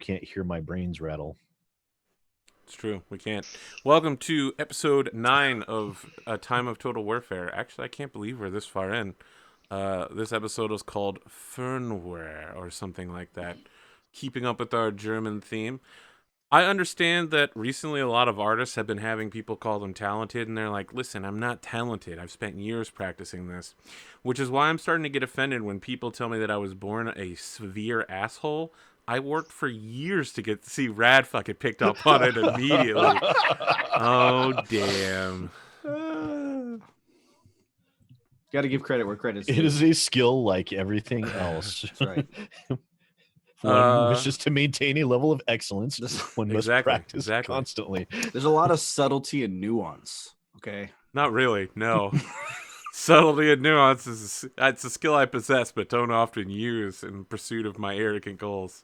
can't hear my brains rattle. It's true. We can't. Welcome to episode 9 of A Time of Total Warfare. Actually, I can't believe we're this far in. This episode is called Fernweh or something like that. Keeping up with our German theme. I understand that recently a lot of artists have been having people call them talented, and they're like, listen, I'm not talented. I've spent years practicing this. Which is why I'm starting to get offended when people tell me that I was born a severe asshole. I worked for years to get to see Rad fucking picked up on it immediately. Oh, damn. Got to give credit where credit's due. It is a skill like everything else. That's right. One wishes to maintain a level of excellence. One must Exactly, practice constantly. There's a lot of subtlety and nuance. Okay. Not really, no. Subtlety and nuance it's a skill I possess but don't often use in pursuit of my arrogant goals.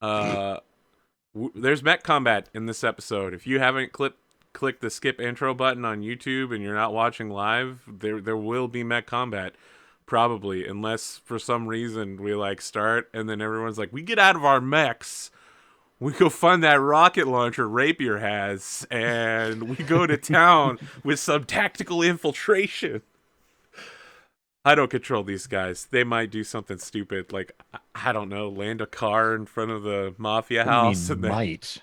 There's mech combat in this episode. If you haven't clicked the skip intro button on YouTube and you're not watching live, there will be mech combat. Probably, unless for some reason we start and then everyone's like, we get out of our mechs, we go find that rocket launcher Rapier has, and we go to town with some tactical infiltration. I don't control these guys. They might do something stupid, like, I don't know, land a car in front of the mafia house. I mean, might.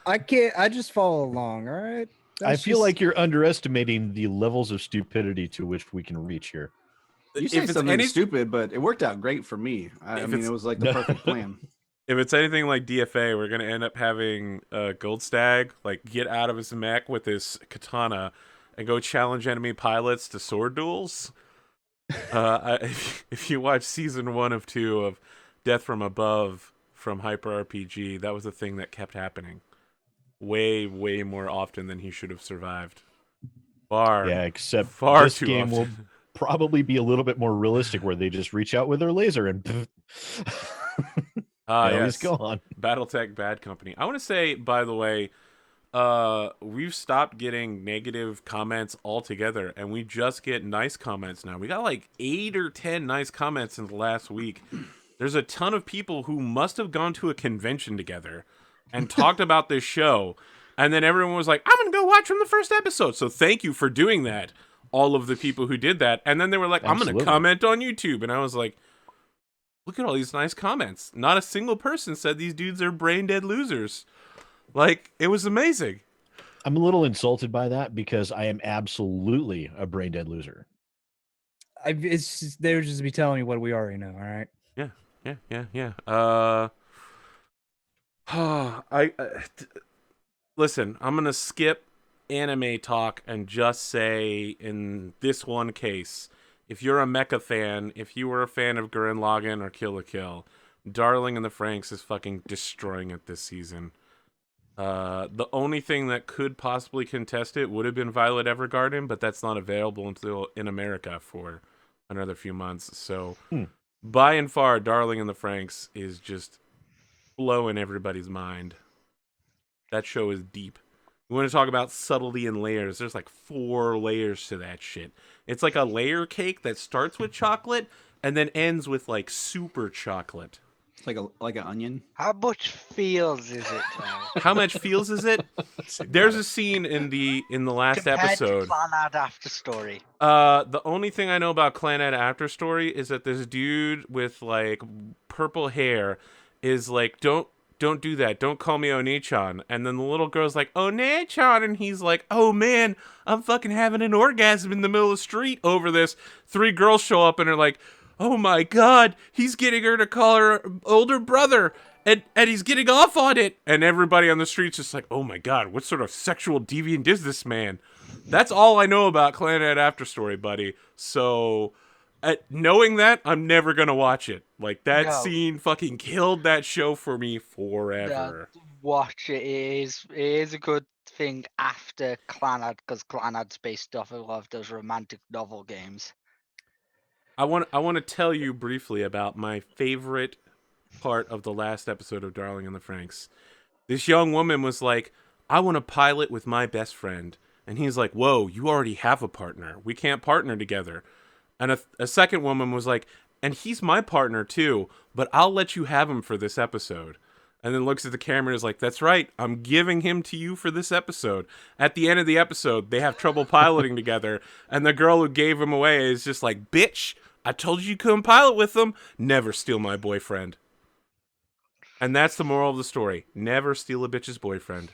I can't. I just follow along. All right. I feel like you're underestimating the levels of stupidity to which we can reach here. You say something stupid, but it worked out great for me. I mean, it was like the perfect plan. If it's anything like DFA, we're going to end up having Gold Stag get out of his mech with his katana and go challenge enemy pilots to sword duels. If you watch season 1 of 2 of Death from Above from Hyper RPG, that was a thing that kept happening. Way more often than he should have survived. Except far this too game often. will probably be a little bit more realistic, where they just reach out with their laser and yes. Go on. Battletech Bad Company. I want to say, by the way, we've stopped getting negative comments altogether, and we just get nice comments now. We got 8 or 10 nice comments in the last week. There's a ton of people who must have gone to a convention together and talked about this show, and then everyone was like, I'm gonna go watch from the first episode. So thank you for doing that, all of the people who did that. And then they were like, Absolutely. I'm gonna comment on YouTube, and I was like, look at all these nice comments. Not a single person said these dudes are brain dead losers. It was amazing. I'm a little insulted by that because I am absolutely a brain dead loser. They would just be telling me what we already know. All right. Yeah. Listen, I'm gonna skip anime talk and just say, in this one case, if you're a mecha fan, if you were a fan of Gurren Lagann or Kill la Kill, Darling in the Franxx is fucking destroying it this season. The only thing that could possibly contest it would have been Violet Evergarden, but that's not available until in America for another few months. So, by and far, Darling in the Franxx is just blowing everybody's mind. That show is deep. We want to talk about subtlety and layers. There's 4 layers to that shit. It's like a layer cake that starts with chocolate and then ends with super chocolate. It's like an onion. How much feels is it? How much feels is it? There's a scene in the last episode. To Clanad After Story. The only thing I know about Clanad After Story is that this dude with purple hair is don't do that. Don't call me Oni-chan. And then the little girl's like, Oni-chan. And he's like, oh man, I'm fucking having an orgasm in the middle of the street over this. 3 girls show up and are like, oh my god, he's getting her to call her older brother. And he's getting off on it. And everybody on the street's just like, oh my god, what sort of sexual deviant is this man? That's all I know about Clanad After Story, buddy. So, knowing that, I'm never gonna watch it. That scene fucking killed that show for me forever. Yeah, watch it. It is a good thing after Clanad, because Clanad's based off of a lot of those romantic novel games. I want to tell you briefly about my favorite part of the last episode of Darling in the Franxx. This young woman was like, I want to pilot with my best friend. And he's like, whoa, you already have a partner. We can't partner together. And a second woman was like, and he's my partner too, but I'll let you have him for this episode. And then looks at the camera and is like, that's right, I'm giving him to you for this episode. At the end of the episode, they have trouble piloting together, and the girl who gave him away is just like, bitch, I told you couldn't pilot with him. Never steal my boyfriend. And that's the moral of the story. Never steal a bitch's boyfriend.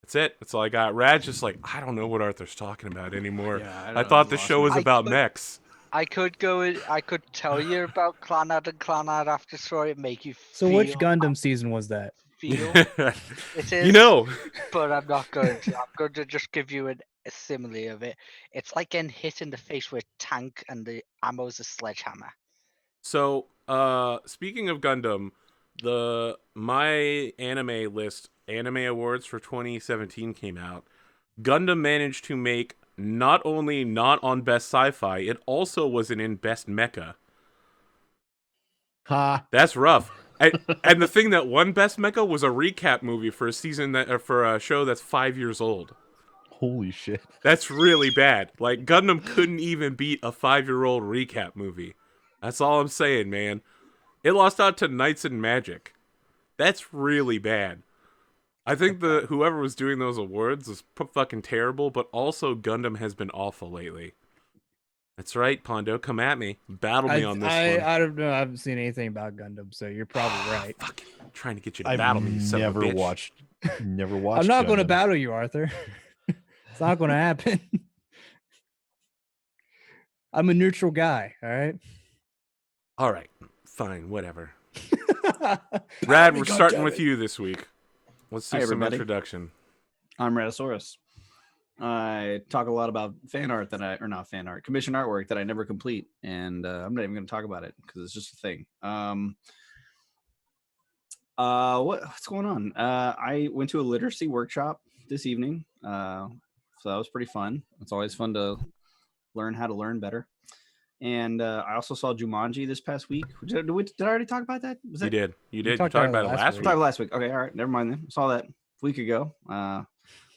That's it. That's all I got. Rad's just like, I don't know what Arthur's talking about anymore. Yeah, I thought the show was about mechs. I could tell you about Clannad and Clannad after story and make you So feel. which Gundam season was that? Feel it is, You know. but I'm not going to. I'm going to just give you a simile of it. It's like getting hit in the face with a tank and the ammo's a sledgehammer. So, speaking of Gundam, my anime list, Anime Awards for 2017 came out. Gundam managed to make not only not on Best Sci-Fi, it also wasn't in Best Mecha. Ha. That's rough. And the thing that won Best Mecha was a recap movie for a season for a show that's 5 years old. Holy shit. That's really bad. Like, Gundam couldn't even beat a 5-year-old recap movie. That's all I'm saying, man. It lost out to Knights and Magic. That's really bad. I think whoever was doing those awards was fucking terrible, but also Gundam has been awful lately. That's right, Pondo. Come at me. Battle me on this one. I don't know. I haven't seen anything about Gundam, so you're probably right. Fucking trying to get you to battle me, you son of a bitch. Never watched. I'm not going to Gundam. battle you, Arthur. It's not going to happen. I'm a neutral guy, all right? All right. Fine. Whatever. Rad, we're starting with you this week. Let's do Hi, some everybody. introduction. I'm Raddosaurus. I talk a lot about commission artwork that I never complete, and I'm not even going to talk about it because it's just a thing. What's going on? I went to a literacy workshop this evening, so that was pretty fun. It's always fun to learn how to learn better. And I also saw Jumanji this past week. Did I already talk about that? You did. You talked talked about it last We week. talked last week. Okay, all right, never mind then. Saw that a week ago.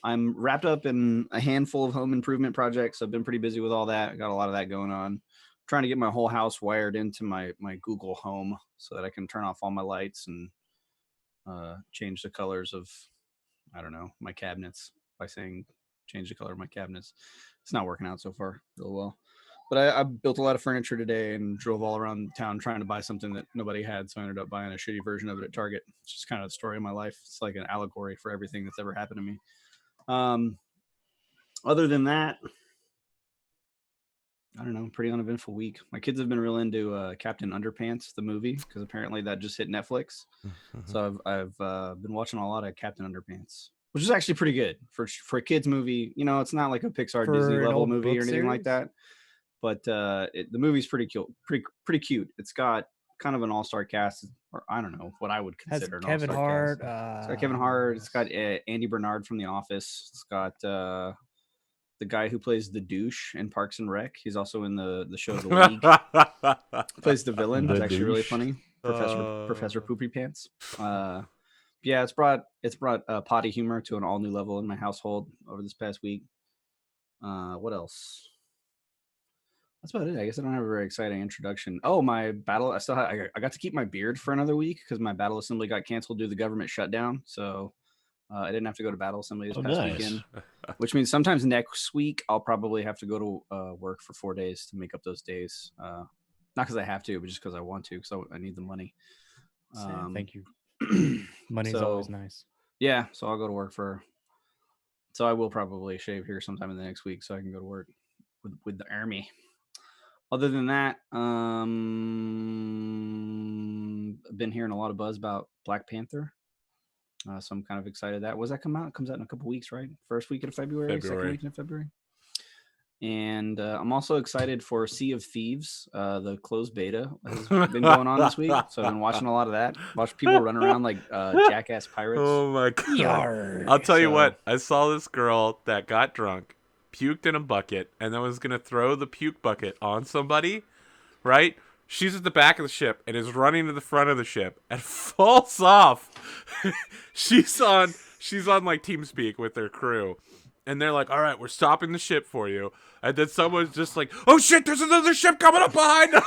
I'm wrapped up in a handful of home improvement projects. I've been pretty busy with all that. I got a lot of that going on. Trying to get my whole house wired into my Google Home so that I can turn off all my lights and change the colors of, I don't know, my cabinets by saying change the color of my cabinets. It's not working out so far real well. But I built a lot of furniture today and drove all around town trying to buy something that nobody had. So I ended up buying a shitty version of it at Target. It's just kind of the story of my life. It's like an allegory for everything that's ever happened to me. Other than that, I don't know, pretty uneventful week. My kids have been real into Captain Underpants, the movie, because apparently that just hit Netflix. So I've been watching a lot of Captain Underpants, which is actually pretty good for a kids movie. You know, it's not like a Pixar For Disney an level old movie book or anything like series? that. But the movie's pretty cute. Pretty cute. It's got kind of an all-star cast, or I don't know what I would Has consider an Kevin all-star Hart. cast. It's got Kevin Hart. It's got Andy Bernard from The Office. It's got the guy who plays the douche in Parks and Rec. He's also in the show The League. Plays the villain. The It's actually really douche. funny. Professor Poopy Pants. Yeah, it's brought potty humor to an all new level in my household over this past week. What else? That's about it. I guess I don't have a very exciting introduction. Oh, my battle! I got to keep my beard for another week because my battle assembly got canceled due to the government shutdown. So I didn't have to go to battle assembly this past weekend, which means sometimes next week I'll probably have to go to work for 4 days to make up those days. Not because I have to, but just because I want to, because I need the money. Thank you. Money's always nice. Yeah, so I'll go to work so I will probably shave here sometime in the next week so I can go to work with the army. Other than that, I've been hearing a lot of buzz about Black Panther. So I'm kind of excited. That come out? It comes out in a couple weeks, right? First week of February. Second week of February. And I'm also excited for Sea of Thieves. The closed beta has been going on this week, so I've been watching a lot of that. Watch people run around like jackass pirates. Oh my god! Yarr. I'll tell you what. I saw this girl that got drunk, puked in a bucket, and then was gonna throw the puke bucket on somebody. Right? She's at the back of the ship and is running to the front of the ship and falls off. she's on like TeamSpeak with their crew. And they're like, all right, we're stopping the ship for you. And then someone's just like, oh shit, there's another ship coming up behind us.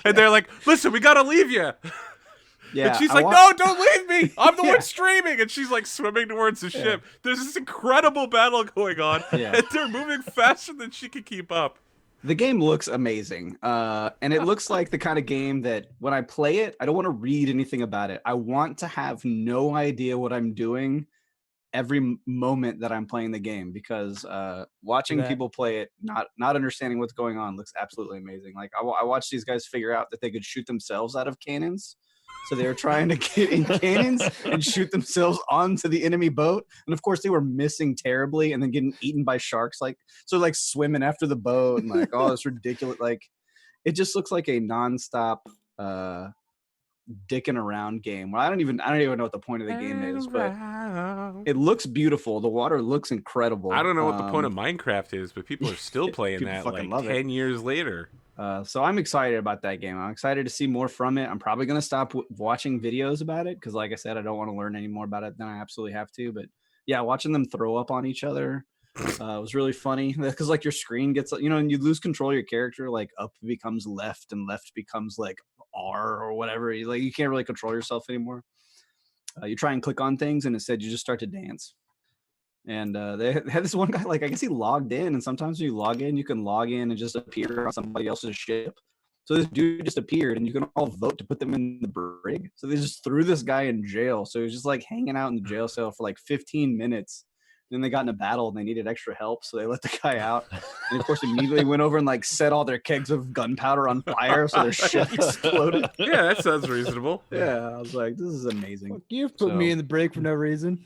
And they're like, listen, we gotta leave you. Yeah, And she's I like, wa- no, don't leave me. I'm the Yeah. one streaming. And she's like swimming towards the ship. There's this incredible battle going on. Yeah. And they're moving faster than she can keep up. The game looks amazing, and it looks like the kind of game that when I play it, I don't want to read anything about it. I want to have no idea what I'm doing every moment that I'm playing the game, because watching That- people play it, not understanding what's going on, looks absolutely amazing. Like I watched these guys figure out that they could shoot themselves out of cannons. So they were trying to get in cannons and shoot themselves onto the enemy boat. And of course they were missing terribly and then getting eaten by sharks. Like, so like swimming after the boat and like, oh, it's ridiculous. Like, it just looks like a nonstop dicking around game. Well, I don't even know what the point of the game is, but it looks beautiful. The water looks incredible. I don't know what the point of Minecraft is, but people are still playing People that fucking like love it. 10 years later. So I'm excited about that game. I'm excited to see more from it. I'm probably going to stop watching videos about it because, like I said, I don't want to learn any more about it than I absolutely have to. But yeah, watching them throw up on each other was really funny because like your screen gets, and you lose control of your character. Like up becomes left and left becomes like R or whatever. You can't really control yourself anymore. You try and click on things and instead you just start to dance. And they had this one guy, like I guess he logged in, and sometimes when you log in, you can log in and just appear on somebody else's ship. So this dude just appeared, and you can all vote to put them in the brig. So they just threw this guy in jail. So he was just like hanging out in the jail cell for like 15 minutes. Then they got in a battle and they needed extra help, so they let the guy out. And of course, immediately went over and like set all their kegs of gunpowder on fire, so their ship exploded. Yeah, that sounds reasonable. Yeah, I was like, this is amazing. Fuck, you've put me So- in the break for no reason.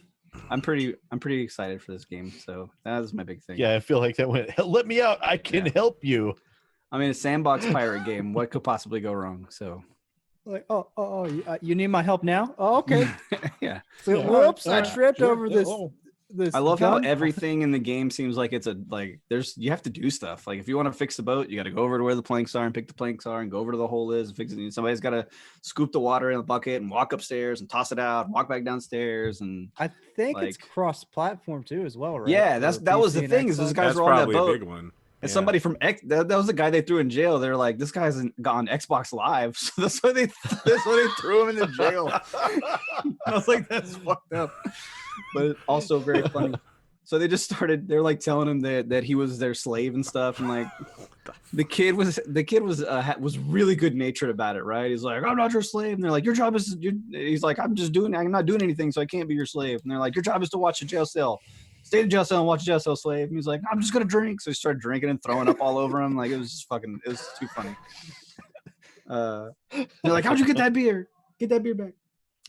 I'm pretty excited for this game. So that is my big thing. Yeah, I feel like that went. Let me out. I can help you. I mean, a sandbox pirate game. What could possibly go wrong? So Like, you need my help now? Oh, okay. yeah. So, Yeah. whoops, I Alright, tripped sure, over yeah, this. oh. This I love how gun. everything in the game seems like it's you have to do stuff. Like if you want to fix the boat, you got to go over to where the planks are and pick the planks are and go over to the hole is and fix it. Somebody's got to scoop the water in the bucket and walk upstairs and toss it out, and walk back downstairs. And I think it's like- cross-platform too, as well, right? yeah, For that was the PC and thing is those Xbox. guys That's were on that probably a boat. big one. And Yeah. somebody from that was the guy they threw in jail. They're like, this guy's on Xbox Live, so that's why they threw him in the jail. I was like, that's fucked up, but also very funny. So they just started. They're like telling him that he was their slave and stuff, and like the kid was really good natured about it, right? He's like, I'm not your slave, and they're like, your job is. He's like, I'm not doing anything, so I can't be your slave. And they're like, your job is to watch the jail cell. Stay in the jail cell and watch the jail cell, slave. And he's like, I'm just gonna drink. So he started drinking and throwing up all over him. Like it was too funny. They're like, how'd you get that beer? Get that beer back.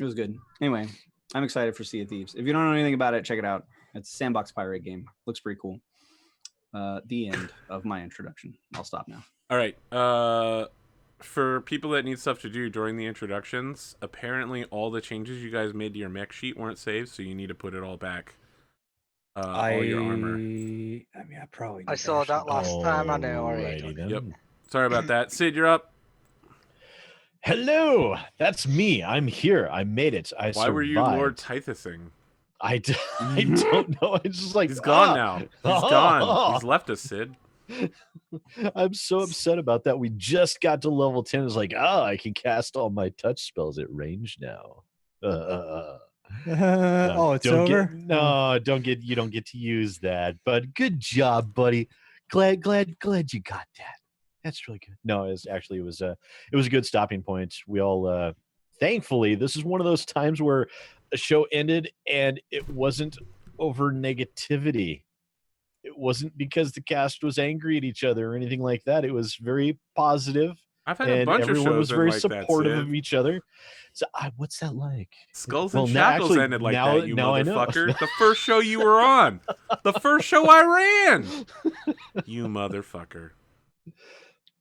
It was good. Anyway, I'm excited for Sea of Thieves. If you don't know anything about it, check it out. It's a sandbox pirate game. Looks pretty cool. The end of my introduction. I'll stop now. All right. For people that need stuff to do during the introductions, apparently all the changes you guys made to your mech sheet weren't saved, so you need to put it all back. All your armor. I mean, I probably. I did saw that actually. last time. I know already. Alrighty then. Yep. Sorry about that. Sid, you're up. Hello, that's me. I'm here. I made it. I Why were you Lord Tythusing? I don't know. It's just like He's gone ah! now. He's gone. He's left us, Sid. I'm so upset about that. We just got to level 10. It's like, I can cast all my touch spells at range now. Oh, it's don't over. You don't get to use that. But good job, buddy. Glad you got that. That's really good. No, it was a good stopping point. We all thankfully, this is one of those times where a show ended and it wasn't over negativity. It wasn't because the cast was angry at each other or anything like that. It was very positive. I've had a And bunch of everyone shows was very like that, supportive Sid. of each other. So, what's that like? Skulls Well, and now- Shackles actually, ended like now- that, you now I know. motherfucker. The first show you were on. The first show I ran. You motherfucker.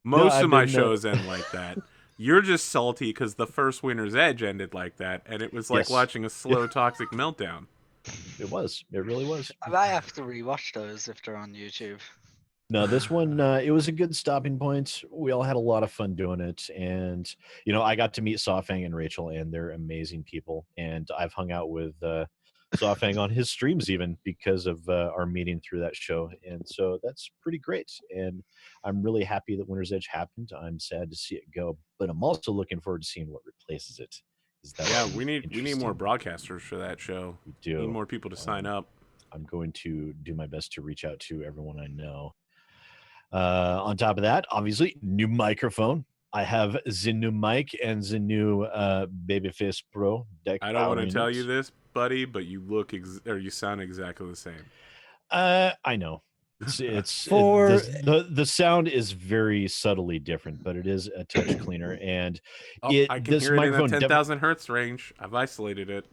Most I've of my been, shows end like that. You're just salty because the first Winner's Edge ended like that, and it was like Yes. watching a slow toxic meltdown. It was. It really was. I might have to rewatch those if they're on YouTube. No, this one, it was a good stopping point. We all had a lot of fun doing it. And, I got to meet Sawfang and Rachel, and they're amazing people. And I've hung out with Softang on his streams even because of our meeting through that show. And so that's pretty great. And I'm really happy that Winter's Edge happened. I'm sad to see it go, but I'm also looking forward to seeing what replaces it. Yeah, we need more broadcasters for that show. We do. Need more people to sign up. I'm going to do my best to reach out to everyone I know. On top of that, obviously, new microphone. I have the new mic and the new Babyface Pro deck. I don't want to tell you this, buddy, but you look you sound exactly the same. I know. The sound is very subtly different, but it is a touch cleaner, and I can hear it in the 10,000 hertz range. I've isolated it.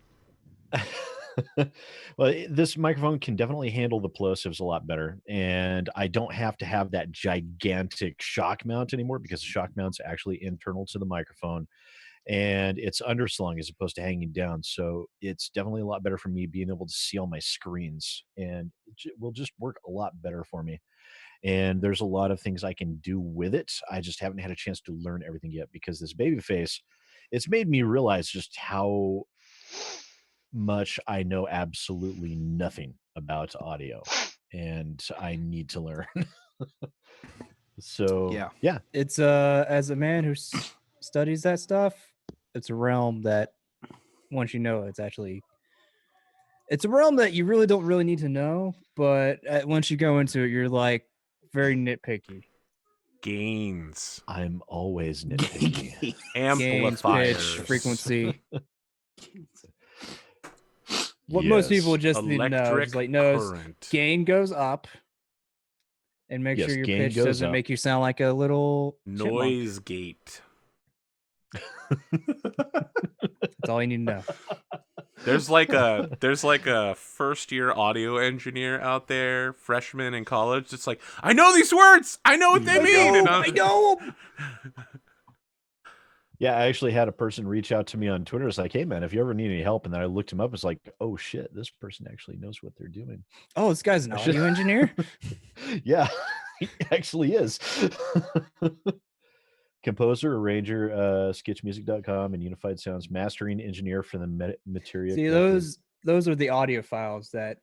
Well, this microphone can definitely handle the plosives a lot better, and I don't have to have that gigantic shock mount anymore because the shock mount's actually internal to the microphone, and it's underslung as opposed to hanging down. So it's definitely a lot better for me being able to see all my screens, and it will just work a lot better for me. And there's a lot of things I can do with it. I just haven't had a chance to learn everything yet because this Babyface, it's made me realize just how much I know absolutely nothing about audio, and I need to learn. So yeah, it's as a man who studies that stuff, it's a realm that once you know it's a realm that you really don't really need to know, but once you go into it, you're like very nitpicky. Gains. I'm always nitpicky. Amplifiers. Gains, pitch, frequency. What most people just need to know is current. Gain goes up, and make sure your pitch doesn't make you sound like a little noise gate. That's all you need to know. There's like a first year audio engineer out there, freshman in college. It's like, I know these words. I know what they mean. I know. Yeah, I actually had a person reach out to me on Twitter. It's like, hey, man, if you ever need any help. And then I looked him up. It's like, oh, shit, this person actually knows what they're doing. Oh, this guy's an audio engineer? Yeah, he actually is. Composer, arranger, sketchmusic.com, and Unified Sounds mastering engineer for the Materia. See, those are the audio files that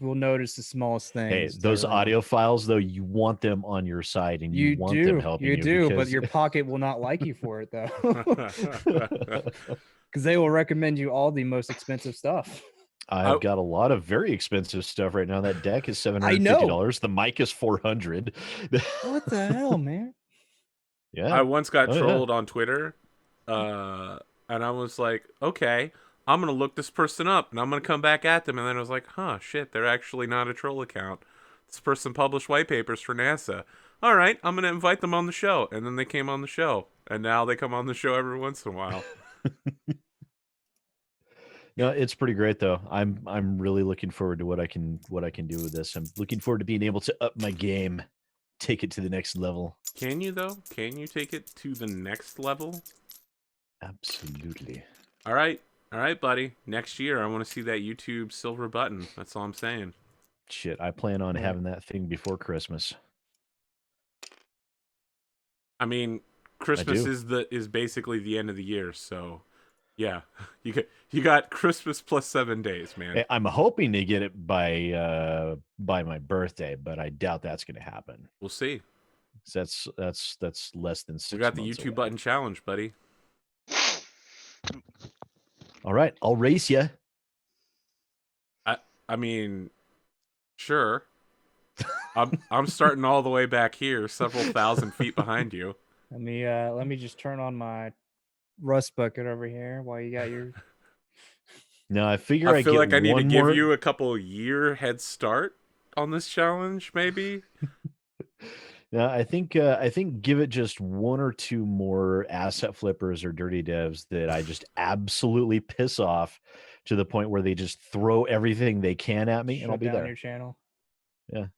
will notice the smallest things. Hey, those audio files, though, you want them on your side, and you want them helping you. You do, but your pocket will not like you for it, though. Because they will recommend you all the most expensive stuff. I've got a lot of very expensive stuff right now. That deck is $750. The mic is $400. What the hell, man? Yeah. I once got trolled on Twitter, and I was like, okay, I'm going to look this person up, and I'm going to come back at them. And then I was like, huh, shit, they're actually not a troll account. This person published white papers for NASA. All right, I'm going to invite them on the show. And then they came on the show, and now they come on the show every once in a while. No, it's pretty great though. I'm really looking forward to what I can do with this. I'm looking forward to being able to up my game, take it to the next level. Can you though? Can you take it to the next level? Absolutely. All right, buddy. Next year, I want to see that YouTube silver button. That's all I'm saying. Shit, I plan on having that thing before Christmas. I mean, Christmas is basically the end of the year, so. Yeah, you got Christmas plus 7 days, man. I'm hoping to get it by my birthday, but I doubt that's going to happen. We'll see. That's less than 6 months. We got the YouTube button challenge, buddy. All right, I'll race you. I mean, sure. I'm starting all the way back here, several thousand feet behind you. Let me just turn on my rust bucket over here while you got your. No, I feel like I need to give you a couple year head start on this challenge, maybe. No, I think give it just 1 or 2 more asset flippers or dirty devs that I just absolutely piss off to the point where they just throw everything they can at me, and I'll be there. Your channel. Yeah.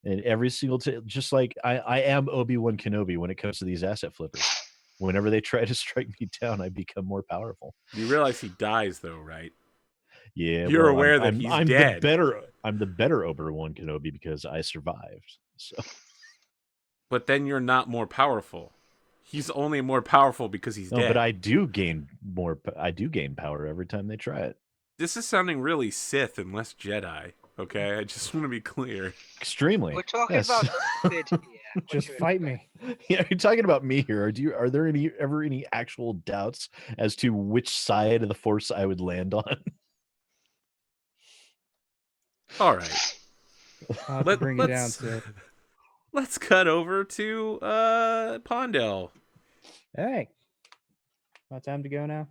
And every single just like I am Obi-Wan Kenobi when it comes to these asset flippers. Whenever they try to strike me down, I become more powerful. You realize he dies, though, right? Yeah, you're aware that he's dead. I'm the better Obi-Wan Kenobi because I survived. So, but then you're not more powerful. He's only more powerful because he's dead. But I do gain power every time they try it. This is sounding really Sith and less Jedi. Okay, I just want to be clear. Extremely. We're talking Yes. about Sid here. What Just you- fight me. Yeah, you're talking about me here. Are there ever any actual doubts as to which side of the Force I would land on? All right. I'll have to bring you down, let's Sid. let's cut over to Pondell. Hey, about time to go now.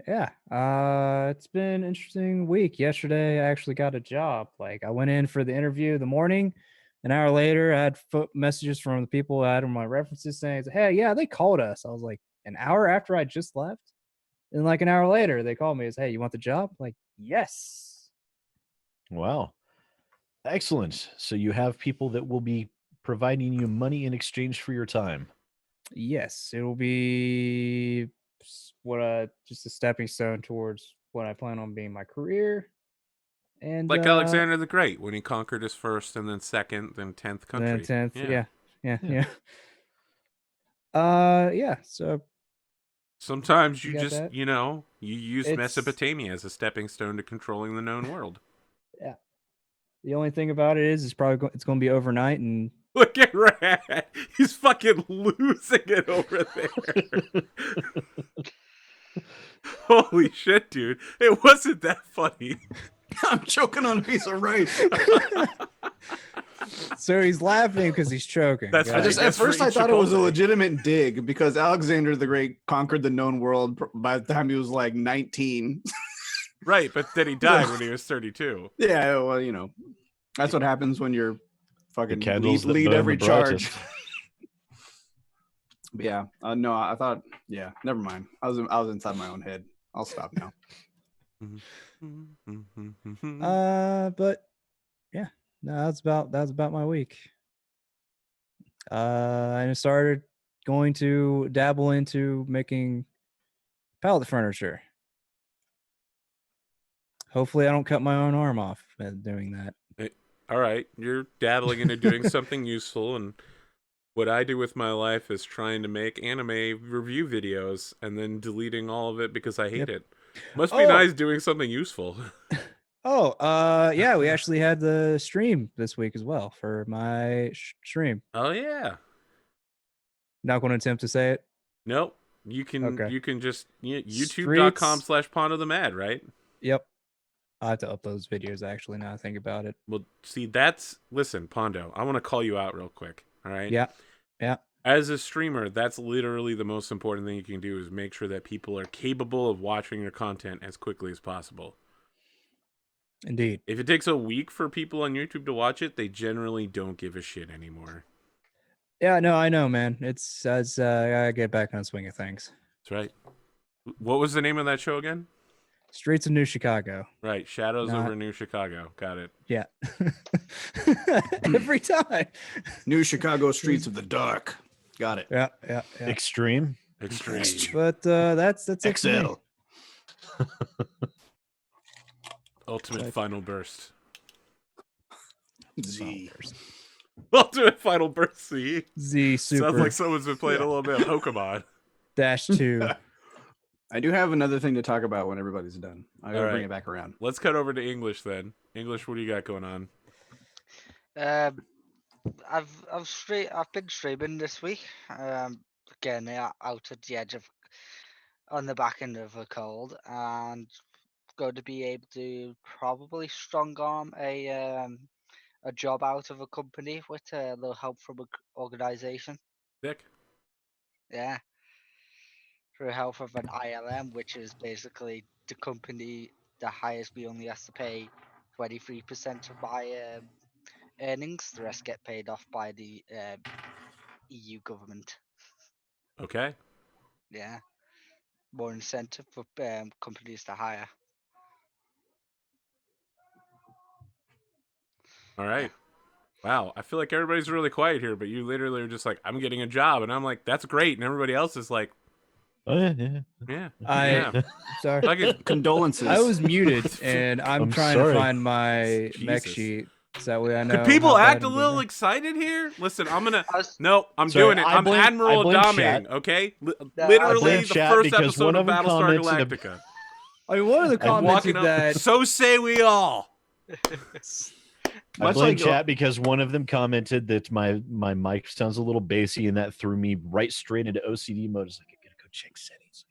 Yeah, it's been an interesting week. Yesterday, I actually got a job. Like, I went in for the interview in the morning. An hour later, I had messages from the people I had on my references saying, "Hey, yeah, they called us." I was like, an hour after I just left, and like an hour later, they called me. As, "Hey, you want the job?" I'm like, yes. Wow. Excellent. So you have people that will be providing you money in exchange for your time. Yes, it will be just a stepping stone towards what I plan on being my career. And Like Alexander the Great when he conquered his first and then second, then 10th country. then 10th, yeah. Yeah. Yeah. So Sometimes You you got just, that? you use It's- Mesopotamia as a stepping stone to controlling the known world. yeah. The only thing about it is, it's probably it's going to be overnight, and Look at Rad. He's fucking losing it over there. Holy shit, dude. It wasn't that funny. I'm choking on a piece of rice. so he's laughing because he's choking. That's I right. just at That's for first I each thought it was a Chipotle. legitimate dig because Alexander the Great conquered the known world by the time he was like 19. Right, but then he died when he was 32. Yeah, well, that's what happens when you're fucking candles that lead burn every the charge. brightest. But yeah, no, I thought, yeah, never mind. I was inside my own head. I'll stop now. But yeah, no, that's about my week. I started going to dabble into making pallet furniture. Hopefully, I don't cut my own arm off doing that. All right, you're dabbling into doing something useful, and what I do with my life is trying to make anime review videos and then deleting all of it because I hate it. Must be Oh. nice doing something useful. Oh, yeah, we actually had the stream this week as well for my stream. Oh yeah. Not going to attempt to say it. Nope. You can Okay. just youtube.com/Pondothemad, right? Yep. I have to upload those videos actually now I think about it. Well, see, listen, Pondo, I want to call you out real quick. All right. Yeah. Yeah. As a streamer, that's literally the most important thing you can do is make sure that people are capable of watching your content as quickly as possible. Indeed. If it takes a week for people on YouTube to watch it, they generally don't give a shit anymore. Yeah, no, I know, man. It's as I gotta get back on the swing of things. That's right. What was the name of that show again? Streets of New Chicago. Right, Shadows Not- over New Chicago. Got it. Yeah. Every time. New Chicago Streets of the Dark. Got it. Yeah. Extreme. Extreme. But that's it for me. XL. Ultimate Like- Final Burst. Z. Ultimate Final Burst Z. Z Sounds Super like someone's been playing a little bit of Pokemon. -2. I do have another thing to talk about when everybody's done. I gotta All bring right. it back around. Let's cut over to English then. English, what do you got going on? I've been streaming this week. Again, out at the edge of, on the back end of a cold, and going to be able to probably strong arm a job out of a company with a little help from an organization. Dick? Yeah. Through help of an ILM, which is basically the company that hires me only has to pay 23% of my earnings. The rest get paid off by the EU government. Okay. Yeah. More incentive for companies to hire. All right. Wow. I feel like everybody's really quiet here, but you literally are just like, I'm getting a job. And I'm like, that's great. And everybody else is like, Oh yeah. yeah. I sorry. Fucking Condolences. I was muted and I'm trying sorry. to find my mech Jesus. sheet so that way I know. Could people how bad act a I'm little doing. excited here? Listen, I'm gonna. I was- No, I'm Sorry, doing it. I I'm blame- Admiral I blame Adaming, chat. okay? I Literally blame the chat first because episode one of of them Battlestar commented Galactica. I mean, one of the comments Walking up, that so say we all. I Much blame like chat because one of them commented that my mic sounds a little bassy, and that threw me right straight into OCD mode. It's like I gotta go check settings.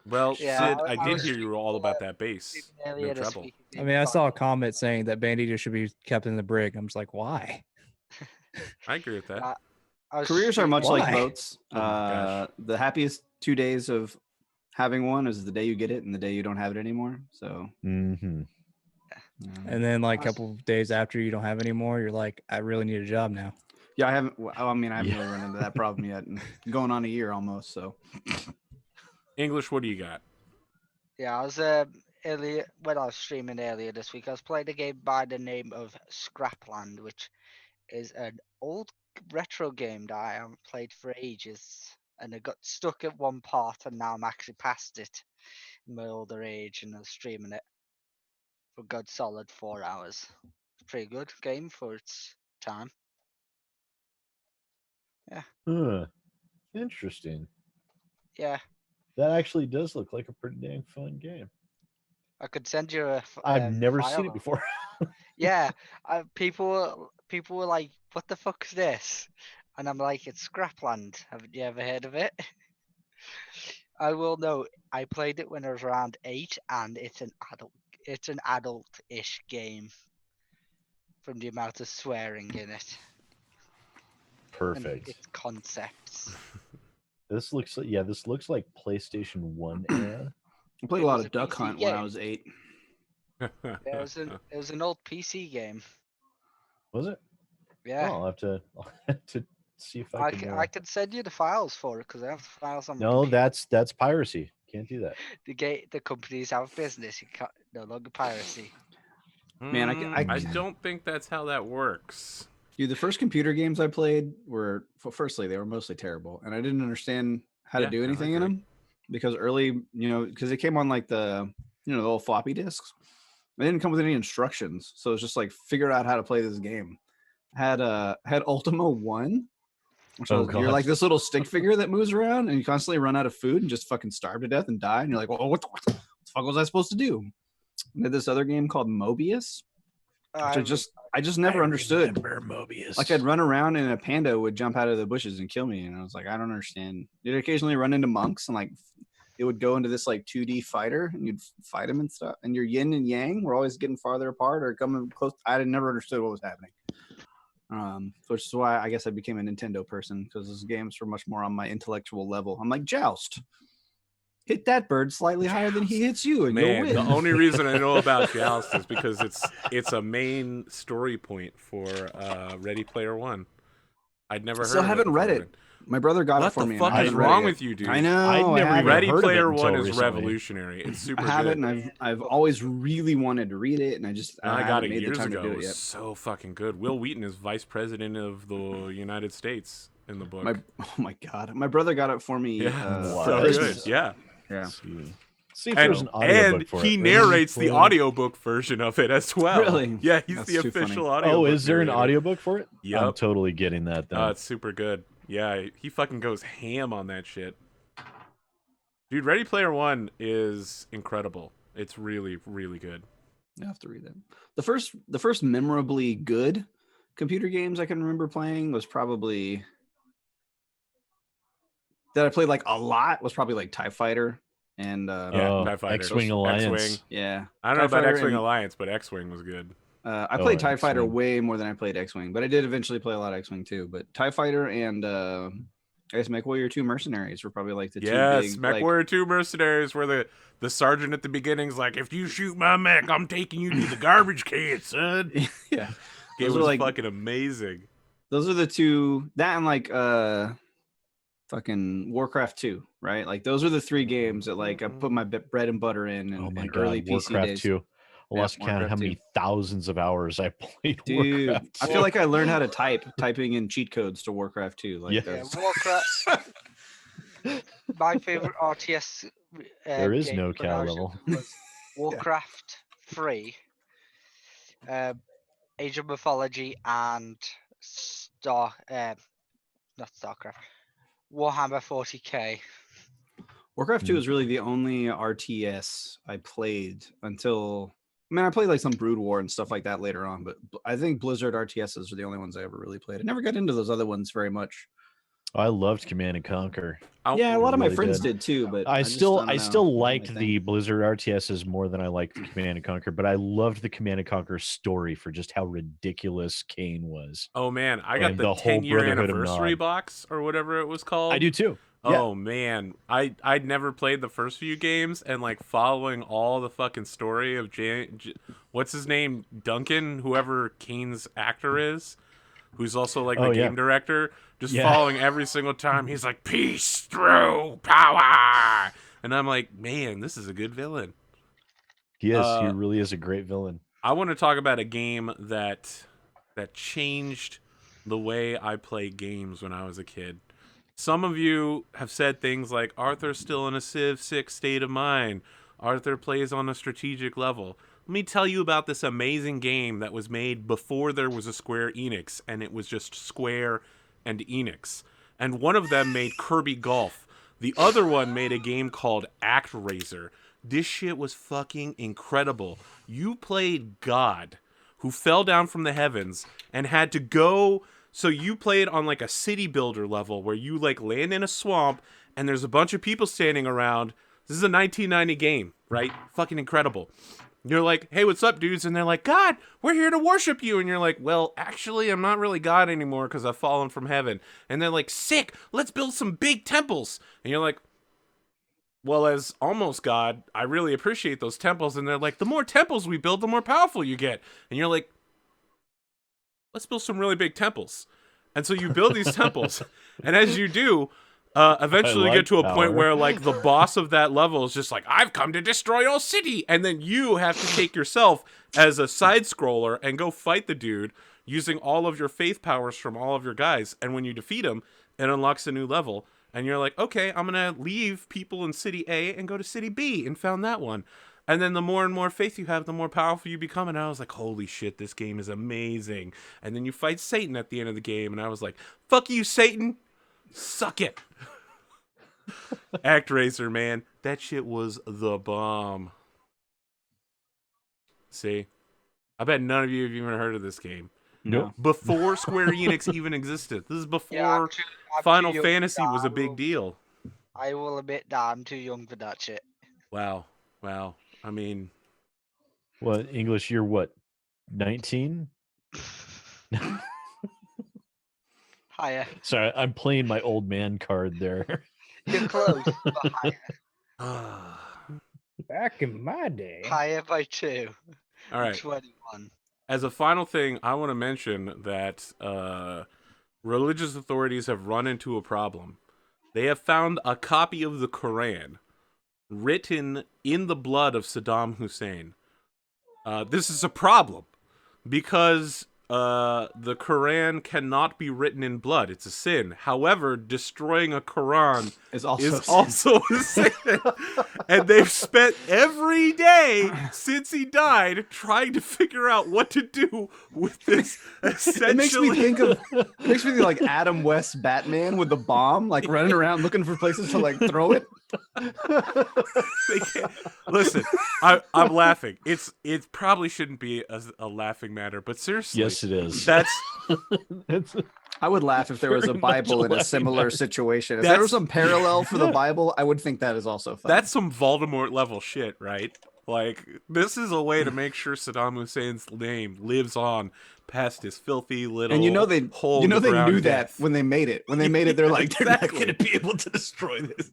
Well, Yeah, Sid, I I did was hear you were all about that bass. Streaming No earlier this trouble. week I again, mean, I but saw a comment saying that Bandido should be kept in the brig. I'm just like, why? I agree with that. I was Careers are much like Why? boats. Oh my gosh. The happiest 2 days of having one is the day you get it and the day you don't have it anymore. So, Mm-hmm. And then like a couple of days after you don't have any more, you're like, I really need a job now. yeah, I haven't. I mean, I haven't Yeah. really run into that problem yet. Going on a year almost. So, English, what do you got? yeah, I was earlier when I was streaming earlier this week. I was playing a game by the name of Scrapland, which is an old retro game that I haven't played for ages, and I got stuck at one part, and now I'm actually past it in my older age, and I'm streaming it for a good solid 4 hours. Pretty good game for its time. Huh. Interesting. Yeah, That actually does look like a pretty dang fun game. I could send you a I've never seen file it of before. Yeah, people were like, "What the fuck's this?" And I'm like, "It's Scrapland. Haven't you ever heard of it?" I will know. I played it when I was around 8, and it's an adult-ish game from the amount of swearing in it and Perfect. its concepts. This looks like PlayStation 1 era. I played It a lot was of a Duck PC Hunt when I game. was 8. Yeah, it was an old PC game. Was it? Yeah, Oh, I'll have to see if I can. I can send you the files for it because I have the files on my No, computer. that's piracy. Can't do that. The companies out of business. You can't no longer piracy. Man, I don't think that's how that works. Dude, the first computer games I played were, firstly, they were mostly terrible, and I didn't understand how to Yeah, do no, I anything in agree. them because early, because they came on like the old floppy disks. They didn't come with any instructions, so it's just like figure out how to play this game. Had Ultima 1, which Oh, you're like God. this little stick figure that moves around, and you constantly run out of food and just fucking starve to death and die, and you're like, well, what the fuck was I supposed to do? And then this other game called Mobius, which I just never understood. Mobius. Like I'd run around and a panda would jump out of the bushes and kill me, and I was like, I don't understand. You'd occasionally run into monks, and like it would go into this like 2D fighter, and you'd fight them and stuff. And your yin and yang were always getting farther apart or coming close. I never understood what was happening. Which is why I guess I became a Nintendo person, because those games were much more on my intellectual level. I'm like, Joust. Hit that bird slightly higher than he hits you, and you'll Man, win. the only reason I know about Joust is because it's a main story point for Ready Player One. I'd never Still heard haven't of it read before it. My brother got it What for the me. fuck and I is haven't read wrong it with yet. you, dude? I know. I'd I never haven't. even Ready heard of it Player until One is recently. revolutionary. It's super I have good. it, and I've always really wanted to read it, and I I got haven't it made the years time ago. to do It it was yet. so fucking good. Will Wheaton is vice president of the United States in the book. Oh my god, my brother got it for me. Yeah, for so Christmas. good. Yeah. Yeah. See if there's an And audiobook for he it. narrates the audiobook version of it as well. Really? Yeah, he's That's the too official funny. audiobook. Oh, is there an narrator. audiobook for it? Yep. I'm totally getting that then. It's super good. Yeah, he fucking goes ham on that shit. Dude, Ready Player One is incredible. It's really, really good. I have to read that. The first memorably good computer games I can remember playing was probably that I played like a lot was probably like TIE Fighter and Yeah, TIE Fighter. X-Wing Alliance. X-Wing. yeah. I don't know TIE about Fighter X-Wing and- Alliance, but X-Wing was good. I played TIE Fighter X-Wing. way more than I played X-Wing, but I did eventually play a lot of X-Wing too. But TIE Fighter and I guess Mechwarrior 2 Mercenaries were probably like the two Yes, big Mechwarrior 2 Mercenaries, where the sergeant at the beginning's like, if you shoot my mech, I'm taking you to the garbage can, son. yeah. It Those was are like fucking amazing. those are the two, that and like fucking Warcraft 2, right? Like those are the three games that like I put my bread and butter in Oh my in god, early PC Warcraft days. 2. I lost count of Warcraft how 2. many thousands of hours I played Dude, Warcraft 2. I feel like I learned how to typing in cheat codes to Warcraft 2. Like Yeah. Yeah, that's Warcraft. My favorite RTS. There is game no when I cow was level. younger was Warcraft 3, Age of Mythology, and not StarCraft. Warhammer 40k. Warcraft 2 is really the only RTS I played until. I mean, I played like some Brood War and stuff like that later on, but I think Blizzard RTSs are the only ones I ever really played. I never got into those other ones very much. I loved Command and Conquer. Yeah, a lot of my really friends did. did too, but I just still don't know. still Not my liked thing. the Blizzard RTSs more than I liked the Command and Conquer, but I loved the Command and Conquer story for just how ridiculous Kane was. Oh man, I got And the the whole 10-year Brotherhood of anniversary Nod. box or whatever it was called. I do too. Yeah. Oh man, I'd never played the first few games, and like following all the fucking story of what's his name, Duncan, whoever Kane's actor is, who's also like the game director, just following every single time. He's like, peace through power, and I'm like, man, this is a good villain. He is. He really is a great villain. I want to talk about a game that changed the way I play games when I was a kid. Some of you have said things like, Arthur's still in a Civ 6 state of mind. Arthur plays on a strategic level. Let me tell you about this amazing game that was made before there was a Square Enix, and it was just Square and Enix. And one of them made Kirby Golf. The other one made a game called ActRaiser. This shit was fucking incredible. You played God, who fell down from the heavens and had to go... So you played on like a city builder level where you like land in a swamp and there's a bunch of people standing around. This is a 1990 game, right? Fucking incredible. You're like, hey, what's up, dudes? And they're like, God, we're here to worship you. And you're like, well, actually, I'm not really God anymore because I've fallen from heaven. And they're like, sick, let's build some big temples. And you're like, well, as almost God, I really appreciate those temples. And they're like, the more temples we build, the more powerful you get. And you're like, let's build some really big temples. And so you build these temples. And as you do, eventually you get to a point where like the boss of that level is just like, I've come to destroy your city. And then you have to take yourself as a side scroller and go fight the dude using all of your faith powers from all of your guys. And when you defeat him, it unlocks a new level. And you're like, okay, I'm going to leave people in city A and go to city B, and found that one. And then the more and more faith you have, the more powerful you become. And I was like, holy shit, this game is amazing. And then you fight Satan at the end of the game. And I was like, fuck you, Satan. Suck it. ActRaiser, man. That shit was the bomb. See? I bet none of you have even heard of this game. No. Before Square Enix even existed. This is before Final Fantasy was a big deal. I will admit that I'm too young for that shit. Wow. I mean... Well, English, you're what, 19? Higher. Sorry, I'm playing my old man card there. You're close, but higher. Back in my day. Higher by 2. All right. 21. As a final thing, I want to mention that religious authorities have run into a problem. They have found a copy of the Quran written in the blood of Saddam Hussein. This is a problem because the Quran cannot be written in blood. It's a sin. However, destroying a Quran is also a sin. And they've spent every day since he died trying to figure out what to do with this. Essentially, it makes me think of like Adam West Batman with the bomb, like running around looking for places to like throw it. They can't. Listen, I'm laughing. It probably shouldn't be a laughing matter, but seriously, Yes, it is. That's I would laugh if there was a Very much Bible in a laughing similar matter. situation. If there was some parallel for the Bible, I would think that is also fun. that's some Voldemort level shit, right? Like, this is a way to make sure Saddam Hussein's name lives on past his filthy little and they hole they in the ground knew death. that when they made it. When they made it, they're like, they're not Exactly. going to be able to destroy this.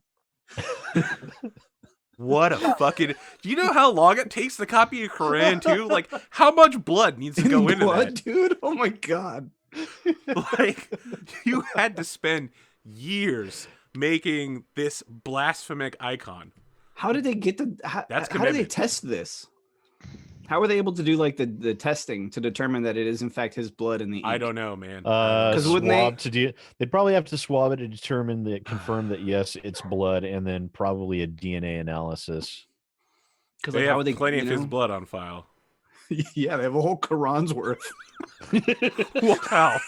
What a fucking... Do you know how long it takes to copy a Quran, too? Like, how much blood needs to go into that? Dude? Oh my god. Like, you had to spend years making this blasphemic icon. How did they get the? How did they commitment. test this? How were they able to do like the testing to determine that it is in fact his blood in the ink? I don't know, man. wouldn't they'd probably have to swab it to confirm that yes, it's blood, and then probably a DNA analysis. Because They like, have how would they plenty of his blood on file. Yeah, they have a whole Quran's worth. Wow.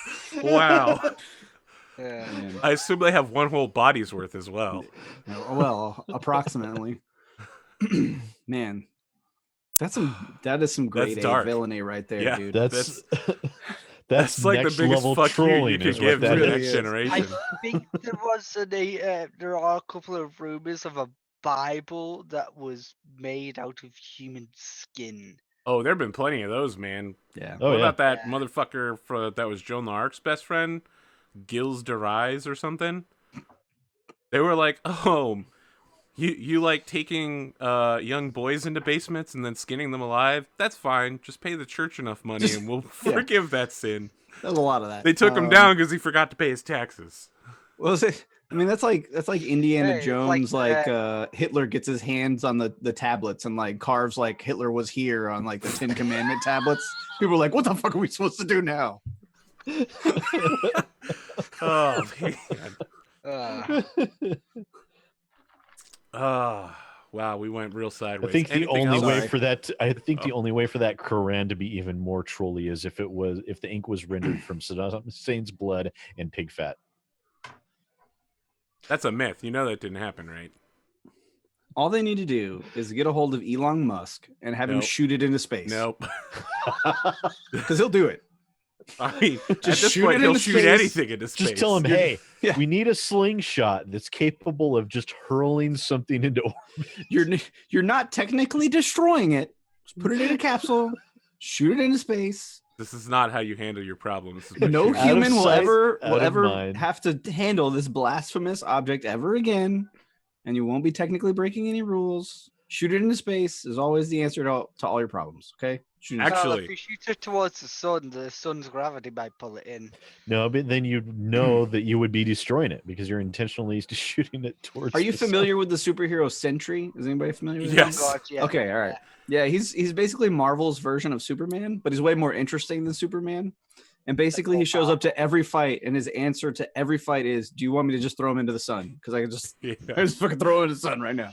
Man. I assume they have one whole body's worth as well. Well, approximately. Man, that is some grade A dark. villainy right there, Yeah, dude. That's like the next biggest level fuck you trolling could is give what to that the really next is. generation. I think there are a couple of rumors of a Bible that was made out of human skin. Oh, there have been plenty of those, man. Yeah. Oh, What yeah. about that Yeah. motherfucker that was Joan Arc's best friend? Gilles de Rais or something? They were like, oh, you like taking young boys into basements and then skinning them alive? That's fine. Just pay the church enough money and we'll forgive that sin. There's a lot of that. They took him down because he forgot to pay his taxes. What was it? I mean, that's like Indiana Hey, Jones, like, Hitler gets his hands on the tablets and like carves like Hitler was here on like the 10 Commandment tablets. People are like, what the fuck are we supposed to do now? Oh man. Wow, we went real sideways. I think the Anything only else? way Sorry. for that the only way for that Quran to be even more trolly is if the ink was rendered from Saddam Hussein's blood and pig fat. That's a myth. You know that didn't happen, right? All they need to do is get a hold of Elon Musk and have him Nope. shoot it into space. Nope. Because he'll do it. I mean, at Just this shoot point, it he'll into shoot space. anything into space. Just tell him, hey, Yeah. we need a slingshot that's capable of just hurling something into orbit. You're not technically destroying it. Just put it in a capsule, shoot it into space. This is not how you handle your problems. This is by No shooting. Out of human will sight, ever out of mind. have to handle this blasphemous object ever again, and you won't be technically breaking any rules. Shoot it into space is always the answer to all your problems. Okay. Shoot it into Actually- well, if you shoot it towards the sun's gravity might pull it in. No, but then you'd know that you would be destroying it because you're intentionally shooting it towards. Are you the sun. familiar with the superhero Sentry? Is anybody familiar with Yes. Oh, God, yeah. Okay, all right. Yeah, he's basically Marvel's version of Superman, but he's way more interesting than Superman. And basically, he shows up to every fight, and his answer to every fight is, "Do you want me to just throw him into the sun? Because I can just, Yeah. I just fucking throw him into the sun right now."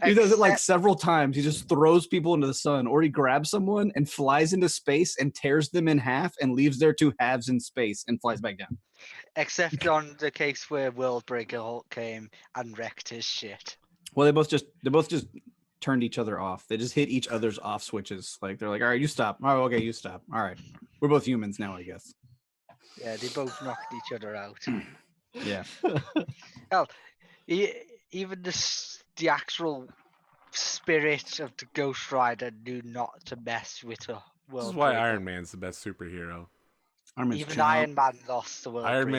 He does it like several times. He just throws people into the sun, or he grabs someone and flies into space and tears them in half and leaves their two halves in space and flies back down. Except on the case where Worldbreaker Hulk came and wrecked his shit. Well, they both just turned each other off. They just hit each other's off switches. Like they're like, "All right, you stop. Oh, okay, you stop. All right, we're both humans now, I guess." Yeah, they both knocked each other out. Yeah. Hell, even the actual spirit of the Ghost Rider knew not to mess with a This is why Worldbreaker. Iron Man's the best superhero. Even Iron Man lost the World. Iron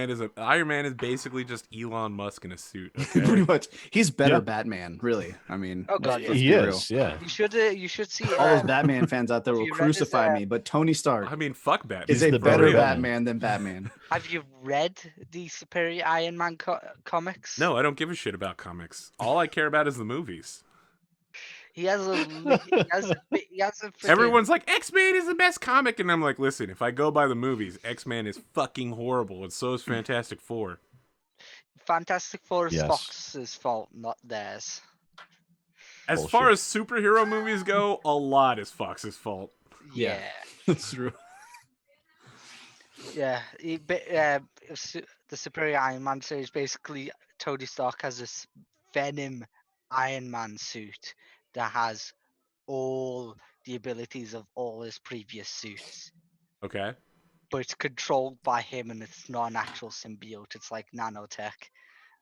Man is basically just Elon Musk in a suit. Okay? Pretty much. He's better Yeah. Batman, really. I mean, Oh, God, let's He be is, real. yeah. You should see All those Batman fans out there Have will you read his, crucify me, but Tony Stark I mean, fuck Batman. is He's a the better better Batman than Batman. Have you read the Superior Iron Man comics? No, I don't give a shit about comics. All I care about is the movies. He has a freaking- Everyone's like, X-Men is the best comic, and I'm like, listen, if I go by the movies, X-Men is fucking horrible, and so is Fantastic Four. Fantastic Four is Yes. Fox's fault, not theirs. As Bullshit. far as superhero movies go, a lot is Fox's fault. Yeah. Yeah. That's true. Yeah, the Superior Iron Man series basically Tony Stark has this Venom Iron Man suit that has all the abilities of all his previous suits, Okay. but it's controlled by him and it's not an actual symbiote. It's like nanotech,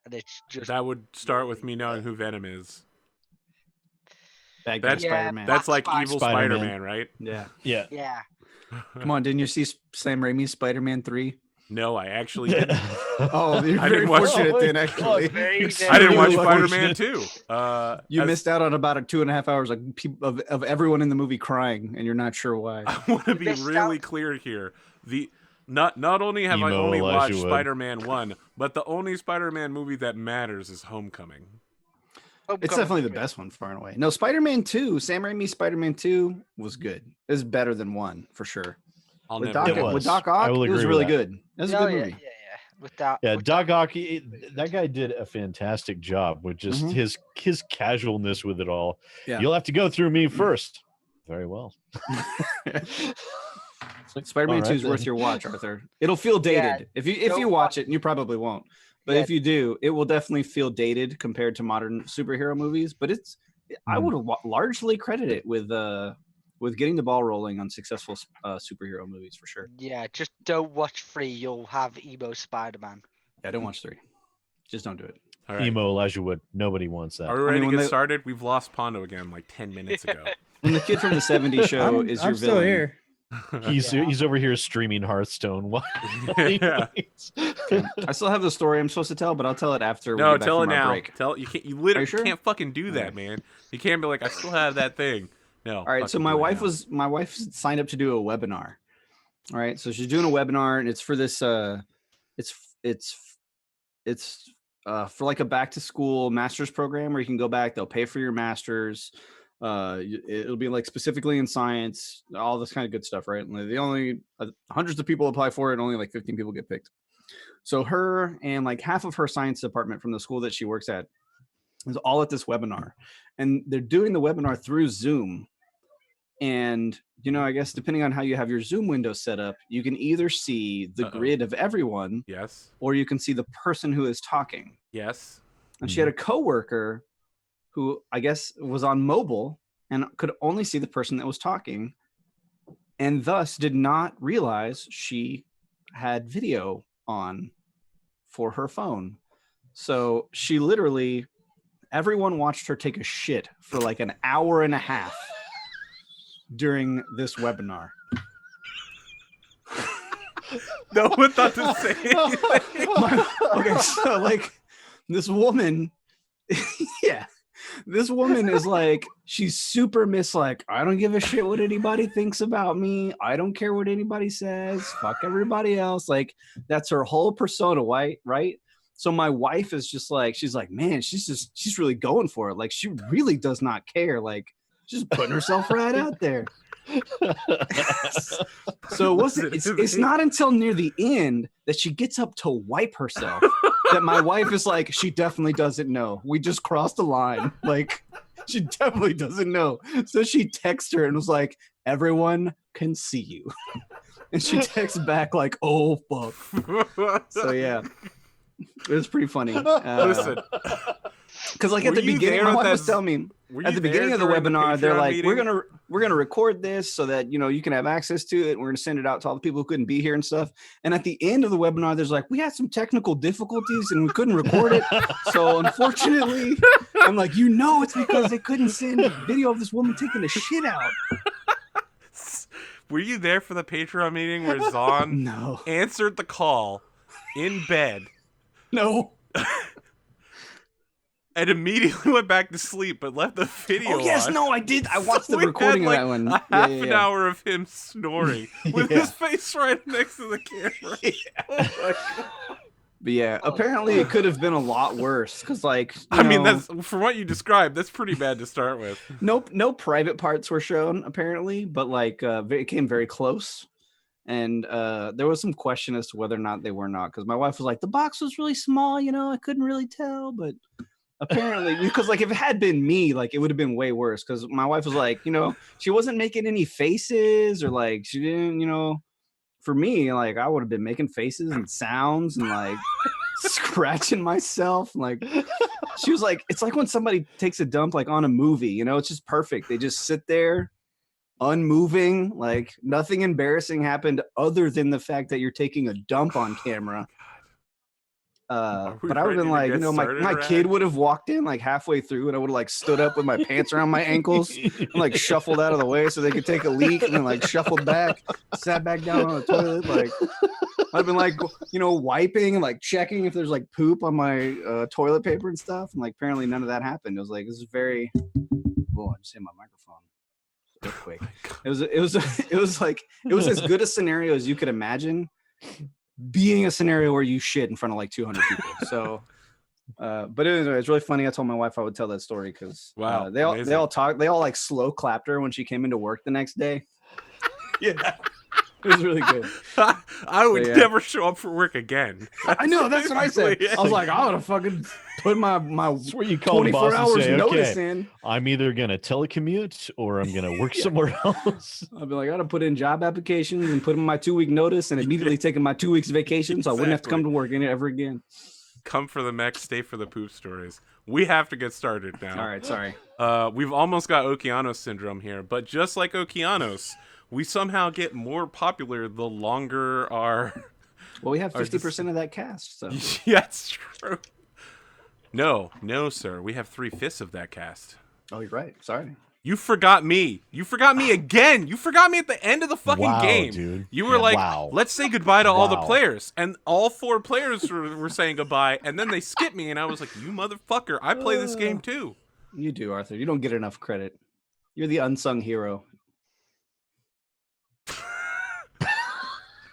and it's just That would start with me knowing who Venom is. Bad guy That's- Spider-Man. That's like Spider- evil Spider-Man. Spider-Man, right? Yeah. Yeah. yeah. Come on, didn't you see Sam Raimi's Spider-Man 3? No, I actually didn't. Oh, you're I very didn't watch- fortunate Oh my then, God. actually. Very, You're very I didn't watch really Spider-Man fortunate. 2. You As- missed out on about 2.5 hours of everyone in the movie crying, and you're not sure why. I want to be missed really out. clear here. Not only have I Emo only Elijah watched Wood. Spider-Man 1, but the only Spider-Man movie that matters is Homecoming. It's definitely the best one, far and away. No, Spider-Man 2, Sam Raimi's Spider-Man 2 was good. It was better than 1, for sure. I'll With never Doc, It was. with Doc I Ock, will it was agree really with that. good. That was a Oh, good yeah, movie. yeah. With that, Yeah, with Doc Ock, that guy did a fantastic job with just Mhm. his casualness with it all. Yeah. You'll have to go through me first. Very well. Spider-Man all 2 is right, worth then. your watch, Arthur. It'll feel dated. Yeah, if you don't watch it, and you probably won't. But Yeah. if you do, it will definitely feel dated compared to modern superhero movies. But I would largely credit it with getting the ball rolling on successful superhero movies for sure. Yeah, just don't watch 3. You'll have emo Spider-Man. Yeah, don't watch 3. Just don't do it. All right. Emo Elijah Wood. Nobody wants that. Are we ready when to get they- started? We've lost Pondo again like 10 minutes ago. When the kid from the '70s show is your I'm still villain, here. He's over here streaming Hearthstone. While Yeah. I still have the story I'm supposed to tell, but I'll tell it after. No, we get back tell it from our now. break. Tell you can't. You literally sure? can't fucking do that, man. You can't be like, I still have that thing. No. All right, so fucking my do it now. wife signed up to do a webinar. All right, so she's doing a webinar, and it's for this it's for like a back to school master's program where you can go back. They'll pay for your master's. It'll be like specifically in science, all this kind of good stuff, right? And the only hundreds of people apply for it, and only like 15 people get picked. So her and like half of her science department from the school that she works at is all at this webinar, and they're doing the webinar through Zoom. And I guess depending on how you have your Zoom window set up, you can either see the grid of everyone, Yes. or you can see the person who is talking. Yes. And she had a coworker who I guess was on mobile and could only see the person that was talking, and thus did not realize she had video on for her phone. So she literally, everyone watched her take a shit for like an hour and a half during this webinar. No one thought to say anything. Okay, so like this woman, yeah, this woman is like, she's super like, I don't give a shit what anybody thinks about me. I don't care what anybody says. Fuck everybody else. Like, that's her whole persona, right? So my wife is just like, she's like, man, she's really going for it. Like, she really does not care. Like, she's putting herself right out there. So it's not until near the end that she gets up to wipe herself that my wife is like, she definitely doesn't know. We just crossed the line. Like, she definitely doesn't know. So she texts her and was like, everyone can see you. And she texts back like, oh, fuck. So yeah, it was pretty funny. Listen. Because like at the beginning, my wife was telling me at the beginning of the webinar, they're like, we're gonna record this so that you can have access to it. And we're gonna send it out to all the people who couldn't be here and stuff. And at the end of the webinar, there's like, we had some technical difficulties and we couldn't record it. So unfortunately, I'm like, it's because they couldn't send a video of this woman taking a shit out. Were you there for the Patreon meeting where Zahn No. answered the call in bed? No. And immediately went back to sleep, but left the video. Oh yes, on. no, I did. I watched the We recording had, of that one. A half Yeah. an hour of him snoring with his face right next to the camera. Oh my God. But yeah, apparently it could have been a lot worse because, like, I mean, that's from what you described. That's pretty bad to start with. no private parts were shown apparently, but like it came very close, and there was some question as to whether or not they were not, because my wife was like, the box was really small, I couldn't really tell, but apparently, because like if it had been me, like it would have been way worse, because my wife was like, she wasn't making any faces, or like she didn't, for me, like I would have been making faces and sounds and like scratching myself. Like she was like, it's like when somebody takes a dump like on a movie, it's just perfect. They just sit there unmoving, like nothing embarrassing happened other than the fact that you're taking a dump on camera. But I would have been like, my kid would have walked in like halfway through, and I would have like stood up with my pants around my ankles and like shuffled out of the way so they could take a leak, and then like shuffled back, sat back down on the toilet. Like I'd been like, wiping and like checking if there's like poop on my toilet paper and stuff. And like apparently none of that happened. It was like, this is very, whoa, I just hit my microphone. Earthquake. It was as good a scenario as you could imagine, being a scenario where you shit in front of like 200 people. So, but anyway, it's really funny. I told my wife I would tell that story because wow, they all like slow clapped her when she came into work the next day. Yeah, It was really good. I would So, yeah. never show up for work again. I know. That's what I said. basically I was like, I would have fucking put my That's where you call the 24 boss and hours say, notice okay, in. I'm either going to telecommute or I'm going to work Yeah. somewhere else. I'd be like, I gotta put in job applications and put in my 2-week notice and immediately taking my 2 weeks vacation, so I wouldn't have to come to work in it ever again. Come for the mech, stay for the poop stories. We have to get started now. All right, sorry. We've almost got Okeanos syndrome here, but just like Okeanos, we somehow get more popular the longer our... Well, we have 50% of that cast, so Yeah, that's true. No, sir. We have 3/5 of that cast. oh, you're right. Sorry. You forgot me. You forgot me again. You forgot me at the end of the fucking Wow, game. dude. You were like, Wow. let's say goodbye to all the Wow. players. And all 4 players were saying goodbye, and then they skipped me, and I was like, you motherfucker, I play this game too. You do, Arthur. You don't get enough credit. You're the unsung hero.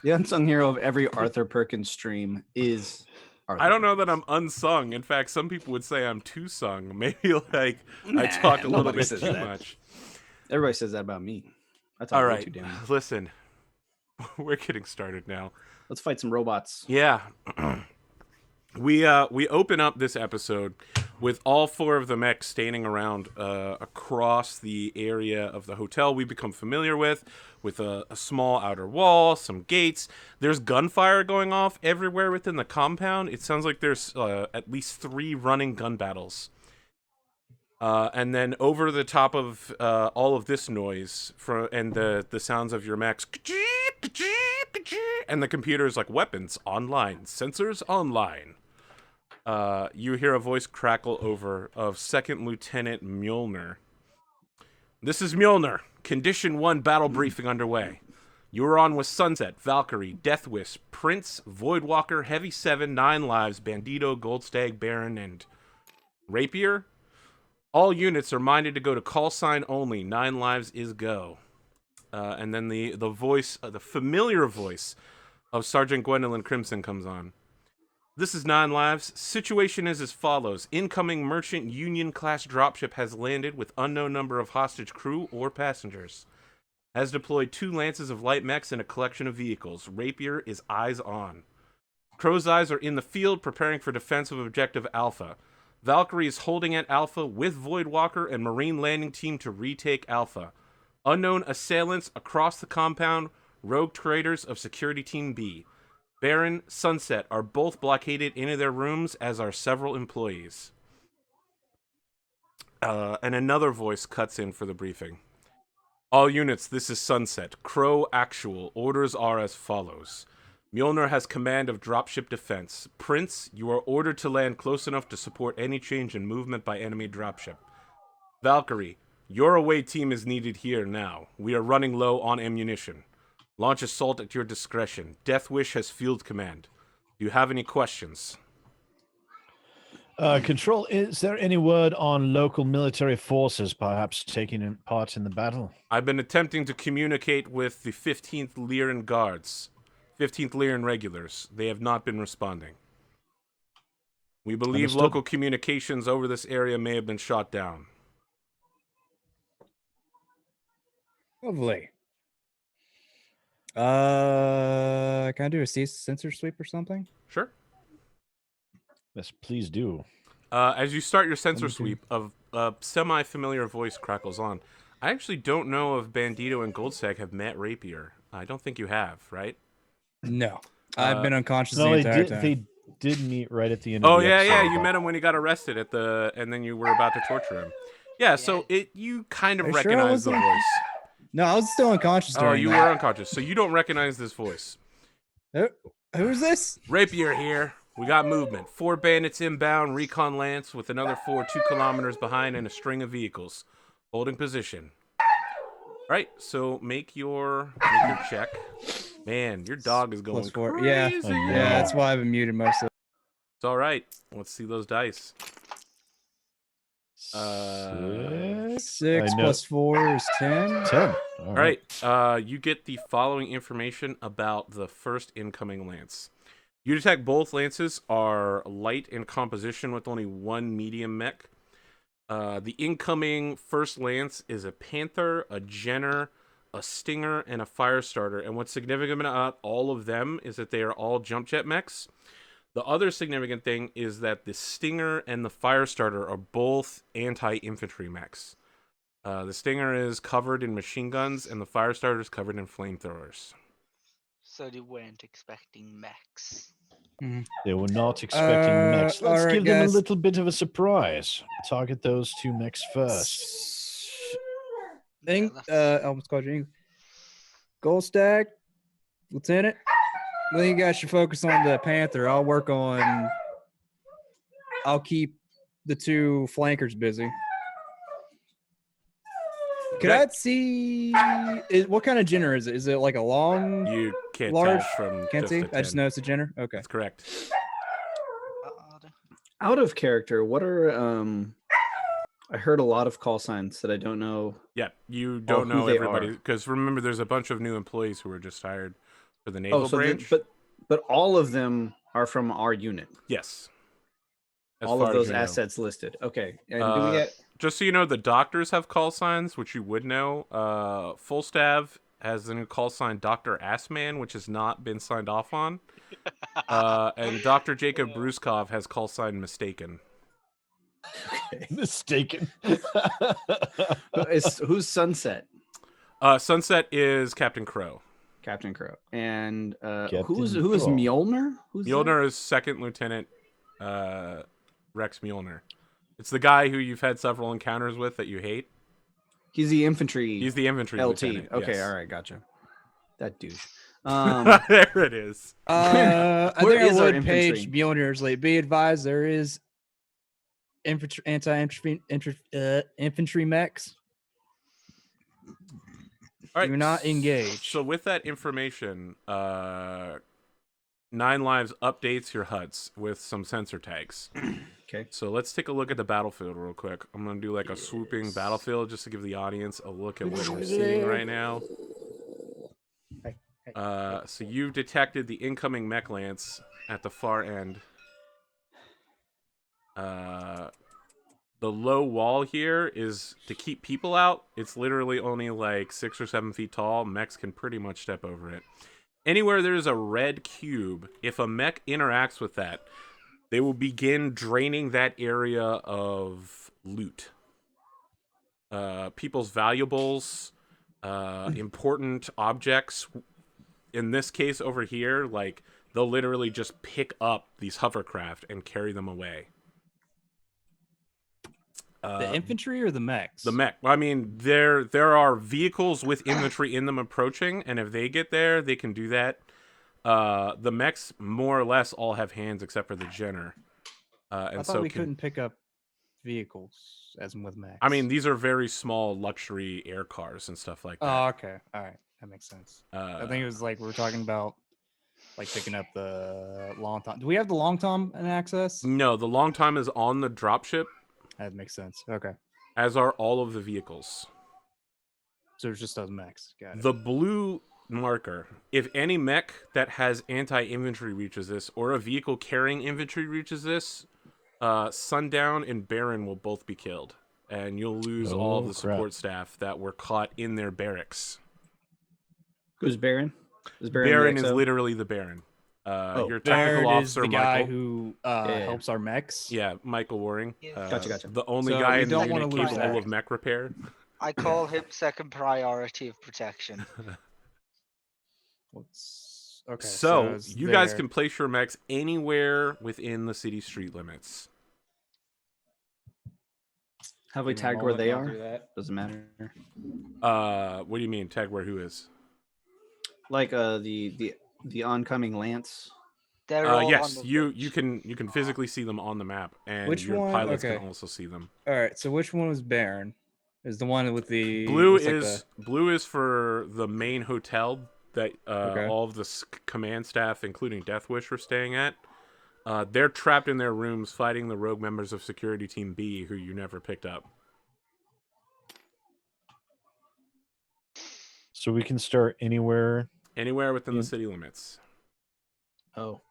The unsung hero of every Arthur Perkins stream is Arthur. I don't know that I'm unsung. In fact, some people would say I'm too sung. Maybe like I talk a little nobody bit says too that. much. Everybody says that about me. I talk All way right, too damn much. listen. We're getting started now. Let's fight some robots. Yeah. We open up this episode with all 4 of the mechs standing around across the area of the hotel we become familiar with a small outer wall, some gates. There's gunfire going off everywhere within the compound. It sounds like there's at least 3 running gun battles. And then over the top of all of this noise and the sounds of your mechs, and the computer's like, weapons online, sensors online. You hear a voice crackle over of Second Lieutenant Mjolnir. This is Mjolnir. Condition 1 battle briefing underway. You are on with Sunset, Valkyrie, Deathwish, Prince, Voidwalker, Heavy 7, 9 Lives, Bandito, Goldstag, Baron, and Rapier. All units are minded to go to call sign only. 9 Lives is go. And then the voice, the familiar voice of Sergeant Gwendolyn Crimson comes on. This is 9 Lives. Situation is as follows. Incoming merchant Union-class dropship has landed with unknown number of hostage crew or passengers. Has deployed 2 lances of light mechs and a collection of vehicles. Rapier is eyes on. Crow's Eyes are in the field preparing for defense of Objective Alpha. Valkyrie is holding at Alpha with Voidwalker and Marine landing team to retake Alpha. Unknown assailants across the compound, rogue traders of Security Team B. Baron, Sunset are both blockaded into their rooms, as are several employees. And another voice cuts in for the briefing. All units, this is Sunset. Crow actual. Orders are as follows. Mjolnir has command of dropship defense. Prince, you are ordered to land close enough to support any change in movement by enemy dropship. Valkyrie, your away team is needed here now. We are running low on ammunition. Launch assault at your discretion. Deathwish has field command. Do you have any questions? Control, is there any word on local military forces perhaps taking part in the battle? I've been attempting to communicate with the 15th Lyran Guards. 15th Lyran Regulars. They have not been responding. We believe Understood. local communications over this area may have been shot down. Lovely. Can I do a sensor sweep or something? Sure. Yes, please do. As you start your sensor me see. sweep, a semi-familiar voice crackles on. I actually don't know if Bandito and Goldstag have met Rapier. I don't think you have, right? No. I've been unconscious the No, entire time. they did meet right at the end Oh of the yeah, episode. yeah. You met him when he got arrested and then you were about to torture him. Yeah, so you kind of Are you sure I recognize the wasn't? voice. No, I was still unconscious Oh, during you that. were unconscious, so you don't recognize this voice. Who's this? Rapier here. We got movement. 4 bandits inbound, recon lance with another 4 2 kilometers behind and a string of vehicles. Holding position. Alright, so make your check. Man, your dog is going +4. crazy. Yeah. I know. Yeah, that's why I've been muted mostly. It's alright. Let's see those dice. 6 6 I know. plus 4 is 10. 10. All right, you get the following information about the first incoming lance. You detect both lances are light in composition with only 1 medium mech. The incoming first lance is a Panther, a Jenner, a Stinger, and a Firestarter. And what's significant about all of them is that they are all jump jet mechs. The other significant thing is that the Stinger and the Firestarter are both anti-infantry mechs. The Stinger is covered in machine guns, and the Firestarter is covered in flamethrowers. So they weren't expecting mechs. They were not expecting mechs. Let's alright, give them a guys. little bit of a surprise. Target those 2 mechs first. Yeah, I almost called you. Gold stack, Lieutenant. I think you guys should focus on the Panther. I'll keep the 2 flankers busy. Could I see what kind of Jenner is it? Is it like a long? You can't large? tell from Can't just see. the I just 10. know it's a Jenner. Okay. That's correct. Out of character, what are I heard a lot of call signs that I don't know. Yeah, you don't who know they everybody are. because remember, there's a bunch of new employees who were just hired for the naval branch. But all of them are from our unit. Yes, as All far of as those you know. assets listed. Okay. And do we get Just so you know, the doctors have call signs, which you would know. Full Staff has the new call sign Dr. Assman, which has not been signed off on. And Dr. Jacob Bruskov has call sign Mistaken. Mistaken. who's Sunset? Sunset is Captain Crow. Captain Crow. And Captain who is Crow. Mjolnir? Who's Mjolnir is Second Lieutenant Rex Mjolnir. It's the guy who you've had several encounters with that you hate. He's the infantry. He's the infantry LT. lieutenant. Okay, yes. all right, gotcha. That douche. There it is. I Where think is I our would page infantry? Mjolnir's late. Be advised, there is infantry mechs. All right, Do not engage. So with that information, 9 Lives updates your huts with some sensor tags. Okay. So let's take a look at the battlefield real quick. I'm going to do like a swooping battlefield just to give the audience a look at what we're seeing right now. So you've detected the incoming mech lance at the far end. The low wall here is to keep people out. It's literally only like 6 or 7 feet tall. Mechs can pretty much step over it. Anywhere there's a red cube, if a mech interacts with that, they will begin draining that area of loot. People's valuables, important objects. In this case over here, like, they'll literally just pick up these hovercraft and carry them away. The infantry or the mechs? The mech. I mean, there are vehicles with infantry in them approaching, and if they get there, they can do that. The mechs more or less all have hands except for the Jenner. And I thought we couldn't pick up vehicles as in with mechs. I mean, these are very small luxury air cars and stuff like that. Oh, okay. All right. That makes sense. I think it was like we were talking about like picking up the long tom. Do we have the long tom in access? No, the long time is on the dropship, That makes sense. Okay. as are all of the vehicles. So it's just those mechs. Got it. The blue marker, if any mech that has anti-infantry reaches this, or a vehicle carrying infantry reaches this, Sundown and Baron will both be killed. And you'll lose all of the support staff that were caught in their barracks. Who's Baron? Is Baron the is XO? literally the Baron. Your technical Baron is officer, the guy Michael. who helps our mechs. Yeah, Michael Waring. Gotcha. The only So guy we in the don't wanna unit lose capable that. of mech repair. I call him second priority of protection. Okay. So it's you guys there. can place your mechs anywhere within the city street limits. Have we Give me a tagged where moment they and I'll are? do that. Doesn't matter. What do you mean, tag where who is? Like the oncoming lance. They're all Yes, on the you can physically see them on the map, and Which your one? pilots Okay. can also see them. All right. So which one was Baron? Is the one with the Blue looks like is blue is for the main hotel that Okay. all of the command staff, including Death Wish, are staying at. They're trapped in their rooms fighting the rogue members of Security Team B, who you never picked up. So we can start anywhere. Anywhere within the city limits. Oh,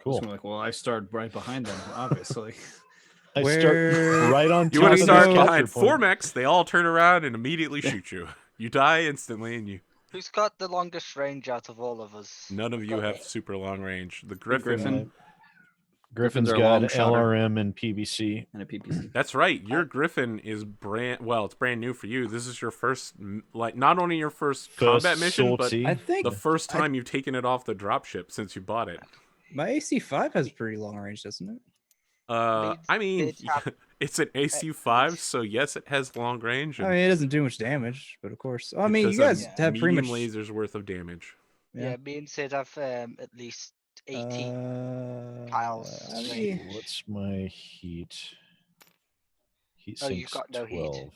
Cool. So I'm like, well, I started right behind them, obviously. I Where- start right on You top want of to the start capture behind point. 4 mechs, they all turn around and immediately shoot you. You die instantly, and Who's got the longest range out of all of us? none of you Got have it. super long range. The Griffin. Griffin's are a got long shotter. LRM and PBC. And a PPC. That's right. Your Griffin is it's brand new for you. This is your first, not only your first combat mission, but sortie. I think the first time you've taken it off the dropship since you bought it. my AC5 has pretty long range, doesn't it? I mean, Did have- it's an AC5, so yes, it has long range. I And mean, it doesn't do much damage, but of course. I it mean, does you guys a have pretty medium much. lasers worth of damage. Yeah, me and Sid have at least 80 piles. I straight. mean, What's my heat? Heat Oh, you've sinks got no heat. 12.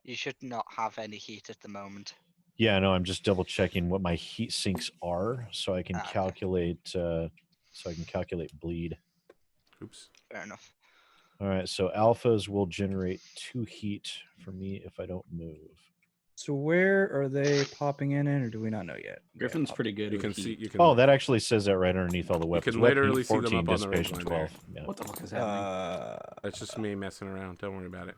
You should not have any heat at the moment. Yeah, no, I'm just double checking what my heat sinks are, so I can Ah, okay. calculate. Bleed. Oops. Fair enough. All right, so alphas will generate 2 heat for me if I don't move. so where are they popping in, or do we not know yet? Griffin's pretty good. You with can see. heat. You can. Oh, that actually says that right underneath all the weapons. can Weapon heat literally see them 14, up on the ridge dissipation line there. 12. Yeah. What the fuck is happening? That's just me messing around. Don't worry about it.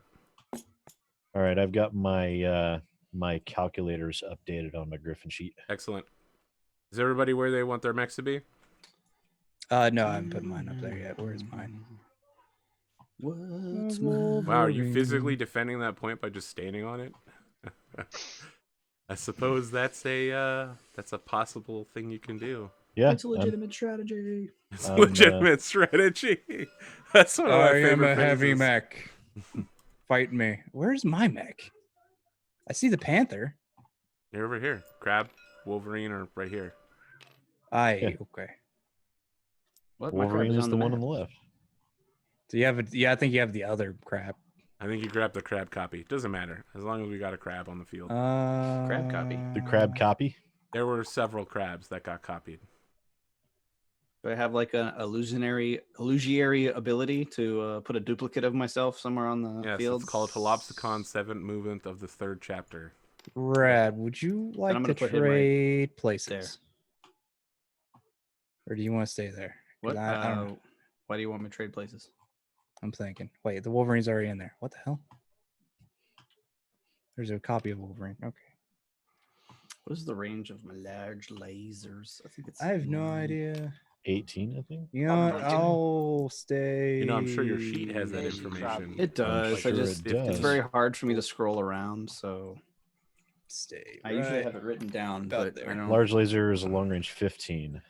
All right, I've got my my calculators updated on my Griffin sheet. Excellent. Is everybody where they want their mechs to be? No, I haven't put mine up there yet. Where's mine? What's Wow, are you physically defending that point by just standing on it? I suppose that's a possible thing you can do. Yeah, It's a legitimate strategy. It's a legitimate strategy. That's one of my I am favorite a heavy phrases. mech. Fight me. Where's my mech? I see the panther. You're over here. Crab, Wolverine, or right here. Yeah. Okay. What? My crab Wolverine is the one map. on the left. So you have a, yeah, I think you have the other crab. I think you grabbed the crab copy. Doesn't matter as long as we got a crab on the field. Crab copy. The crab copy. There were several crabs that got copied. Do I have like a illusionary ability to put a duplicate of myself somewhere on the Yes, field? it's called Holopsicon 7th movement of the 3rd chapter. Brad, would you like I'm to gonna put him right trade places? Or do you want to stay there? 'Cause What? I don't know. Why do you want me to trade places? I'm thinking. Wait, the Wolverine's already in there. What the hell? There's a copy of Wolverine. Okay. What is the range of my large lasers? I think it's. I have no idea. 18, I think. You know what? not I'll stay. You know, I'm sure your sheet has that There's your crab. information. It does. sure I just. it does. It's very hard for me to scroll around, so Stay. I usually right have it written down, about but there. I don't. Large laser is a long range 15.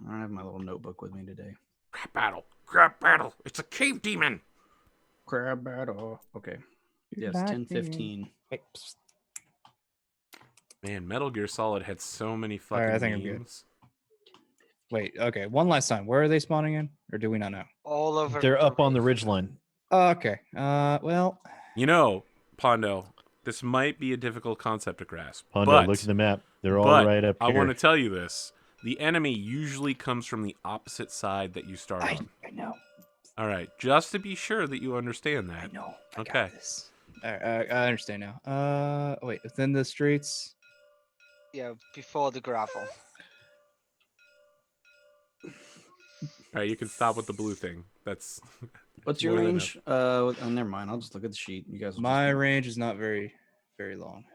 I don't have my little notebook with me today. Crab battle! Crab battle! It's a cave demon! Crab battle. Okay. Yes, Back 10, there. 15. Wait, psst. Man, Metal Gear Solid had so many All fucking right, I think I'm good. memes. Wait, okay. One last time. Where are they spawning in? Or do we not know? All over. They're up on the ridge line. Okay. Well, You know, Pondo, this might be a difficult concept to grasp. Pondo, but, look at the map. They're all but right up I here. want to tell you this. The enemy usually comes from the opposite side that you start on. I know. All right, just to be sure that you understand I that. know. I Okay. got this. All right, I understand now. Wait. Within the streets. Yeah, before the gravel. All right, you can stop with the blue thing. That's What's your more than range? Oh, never mind. I'll just look at the sheet. You guys. will My just... range is not very long.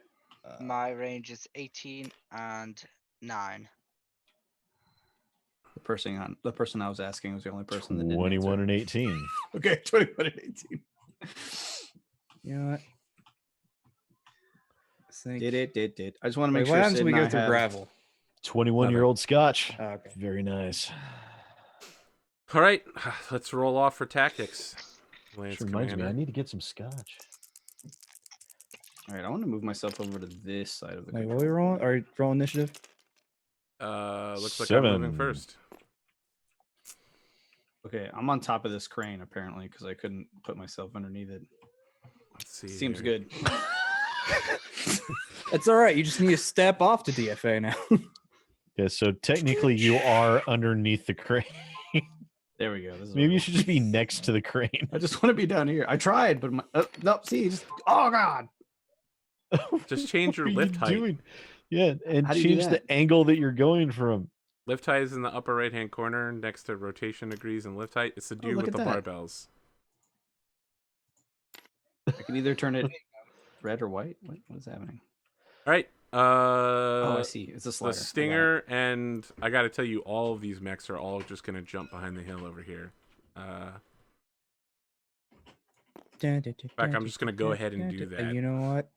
My range is 18 and 9. The person I was asking was the only person that didn't 21 answer. and 18. Okay, 21 and 18. You know what? I think... Did. I just want to Wait, make what sure. happens Sid when we and go I through have- gravel? 21-year-old Scotch. Oh, okay. Very nice. all right. Let's roll off for tactics. Lance Which reminds me, Commander. I need to get some scotch. All right, I want to move myself over to this side of the. Wait, what are we rolling? Are you rolling initiative? Looks like I'm moving 7. first. Okay, I'm on top of this crane apparently because I couldn't put myself underneath it. Let's see. Seems here. good. It's all right. You just need to step off to DFA now. Yeah, so technically you are underneath the crane. There we go. This is Maybe what you should just be next to the crane. I just want to be down here. I tried, but my nope. See, just oh god. Just change your What are lift you height. doing? Yeah, and How do you do change that? the angle that you're going from. Lift height is in the upper right hand corner next to rotation degrees and lift height. It's the dude look with the at that. barbells. I can either turn it red or white? What is happening? All right. Oh, I see. It's a The slider. stinger, and I got to tell you, all of these mechs are all just going to jump behind the hill over here. In fact, I'm just going to go ahead and do that. You know what?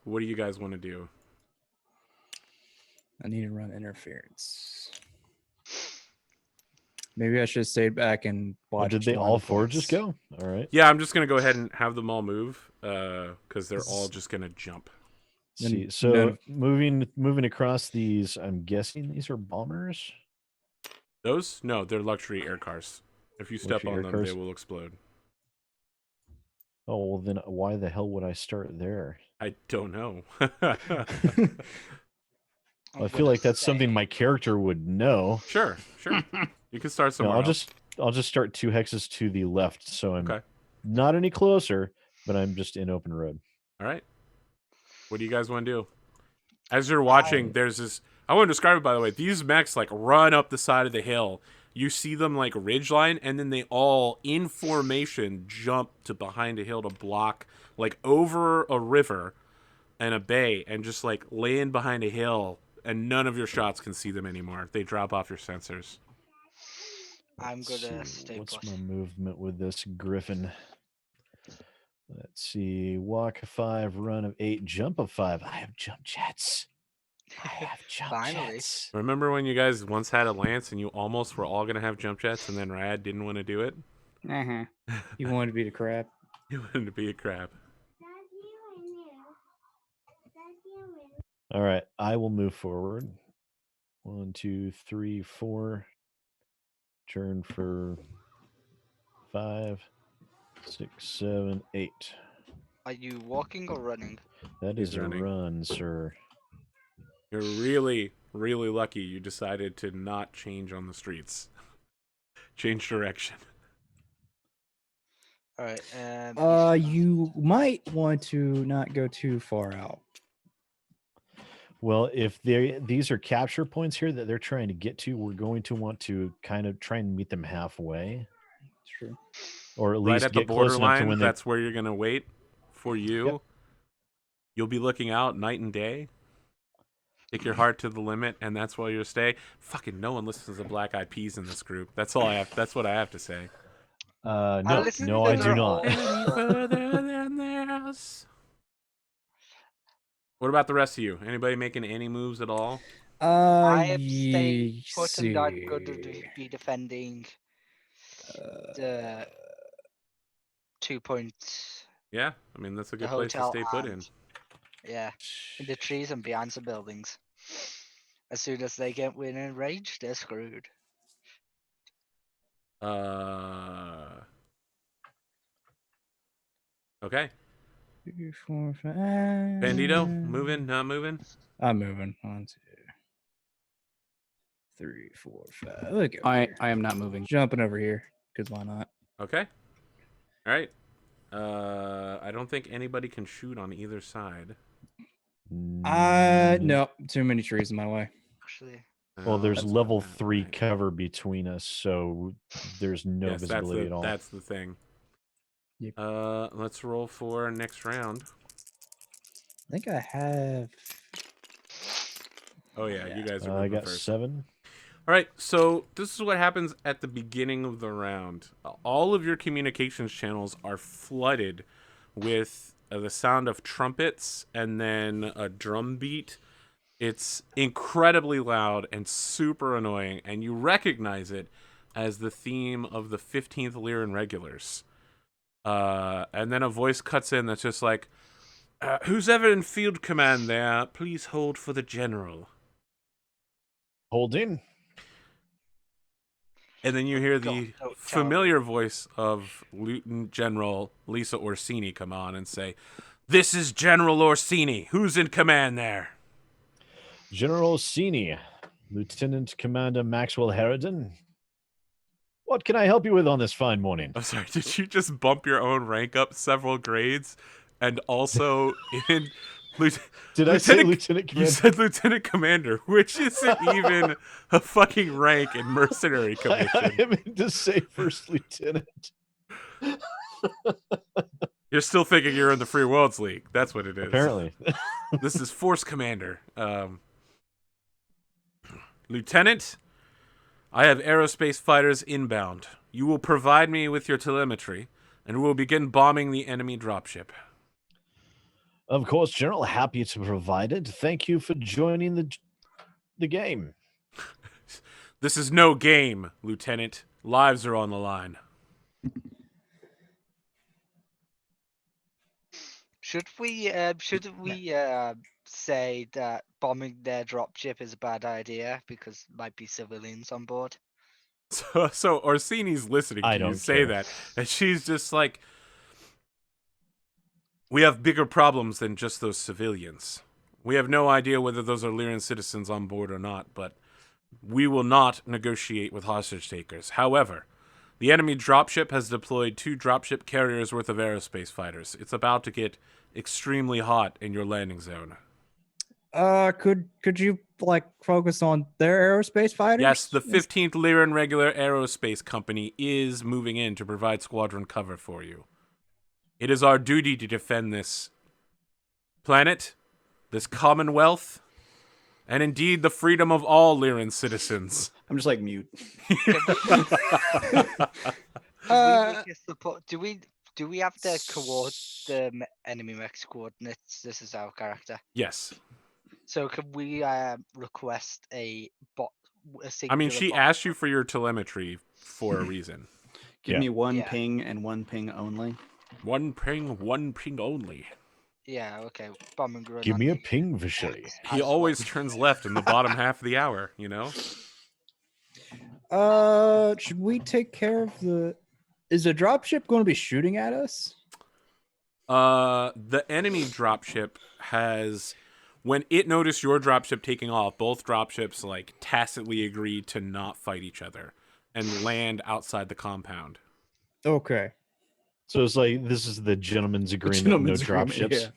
What do you guys want to do? I need to run interference. Maybe I should have stayed back and watched. Did they line all of four points. just go? All right. Yeah, I'm just going to go ahead and have them all move because they're all just going to jump. Let's see, Then so none- moving across these, I'm guessing these are bombers. Those? No, they're luxury air cars. If you step Luxury on air them, cars? they will explode. Oh well, then why the hell would I start there? I don't know. I feel like that's something my character would know. Sure. You can start No, somewhere else. I'll just start 2 hexes to the left, so I'm Okay. not any closer, but I'm just in open road. All right. What do you guys want to do? As you're watching, there's this. I want to describe it, by the way. These mechs like run up the side of the hill. You see them like ridgeline, and then they all, in formation, jump to behind a hill to block, like over a river and a bay, and just like land behind a hill, and none of your shots can see them anymore. They drop off your sensors. I'm Let's gonna see, stay what's put. my movement with this griffin? Let's see. Walk of 5, run of 8, jump of 5. I have jump jets. I have jump Finally. jets. Remember when you guys once had a lance and you almost were all gonna have jump jets, and then Rad didn't want to do it? Uh-huh. You wanted to be the crab. You wanted to be a crab. All right, I will move forward. 1, 2, 3, 4. Turn for 5, 6, 7, 8. Are you walking or running? That He's is a running. run, sir. You're really, really lucky you decided to not change on the streets. Change direction. All right. You might want to not go too far out. Well, if these are capture points here that they're trying to get to, we're going to want to kind of try and meet them halfway, True. or at Right least at the get close enough to borderline, when they. that's where you're gonna wait for you. Yep. You'll be looking out night and day. Take your heart to the limit, and that's where you'll stay. Fucking no one listens to Black Eyed Peas in this group. That's all I have. That's what I have to say. No, listen no, to I do their not. old- Further than this. What about the rest of you? Anybody making any moves at all? I am staying put see. and I'm going to be defending the 2 points. Yeah, I mean that's a The good place to hotel stay put in. and- Yeah, in the trees and behind the buildings. As soon as they get within range, they're screwed. Okay. 2, 4, 5. Bandito, moving, not moving. I'm moving. 1, 2, 3, 4, 5. Look at I am not moving. jumping over here because why not? Okay. All right. I don't think anybody can shoot on either side. No, too many trees in my way. Actually, Well, there's That's level not 3 right. cover between us, so there's no Yes, visibility at all. that's the thing. Yep. Let's roll for next round. I think I have. Oh yeah, you guys are I moving got first. 7. All right, so this is what happens at the beginning of the round. All of your communications channels are flooded with the sound of trumpets and then a drum beat. It's incredibly loud and super annoying, and you recognize it as the theme of the 15th Lyran Regulars. And then a voice cuts in that's just like, who's ever in field command there, please hold for the general. Holding. And then you hear God, the don't tell familiar voice of Lieutenant General Lisa Orsini come on and say, "This is General Orsini. Who's in command there?" General Sini, Lieutenant Commander Maxwell Harridan. What can I help you with on this fine morning? I'm sorry, did you just bump your own rank up several grades? And also in Did I say Lieutenant You Commander? said Lieutenant Commander, which isn't even a fucking rank in Mercenary I Commission. am in to say First Lieutenant. You're still thinking you're in the Free Worlds League. That's what it is. Apparently. This is Force Commander. Lieutenant, I have aerospace fighters inbound. You will provide me with your telemetry, and we will begin bombing the enemy dropship. Of course, General. Happy to provide it. Thank you for joining the game. This is no game, Lieutenant. Lives are on the line. Shouldn't we say that bombing their dropship is a bad idea because there might be civilians on board? So Orsini's listening I to you don't say care. that, and she's just like, we have bigger problems than just those civilians. We have no idea whether those are Lyran citizens on board or not, but we will not negotiate with hostage takers. However, the enemy dropship has deployed 2 dropship carriers worth of aerospace fighters. It's about to get extremely hot in your landing zone. Could you like focus on their aerospace fighters? Yes, the 15th Lyran Regular Aerospace Company is moving in to provide squadron cover for you. It is our duty to defend this planet, this commonwealth, and indeed the freedom of all Lyran citizens. I'm just like mute. Do we have the enemy mech's coordinates? This is our character. Yes. So can we request a bot? I mean, she asked you for your telemetry for a reason. Give me one Yeah. ping and one ping only. One ping only. Yeah, okay. Bombing run Give on me a the ping, Vasily. X He as always well. turns left in the bottom half of the hour, you know? Should we take care of the? Is the dropship going to be shooting at us? The enemy dropship has, when it noticed your dropship taking off, both dropships like tacitly agreed to not fight each other and land outside the compound. Okay. So it's like this is the gentleman's agreement, Gentleman's no agreement, dropships.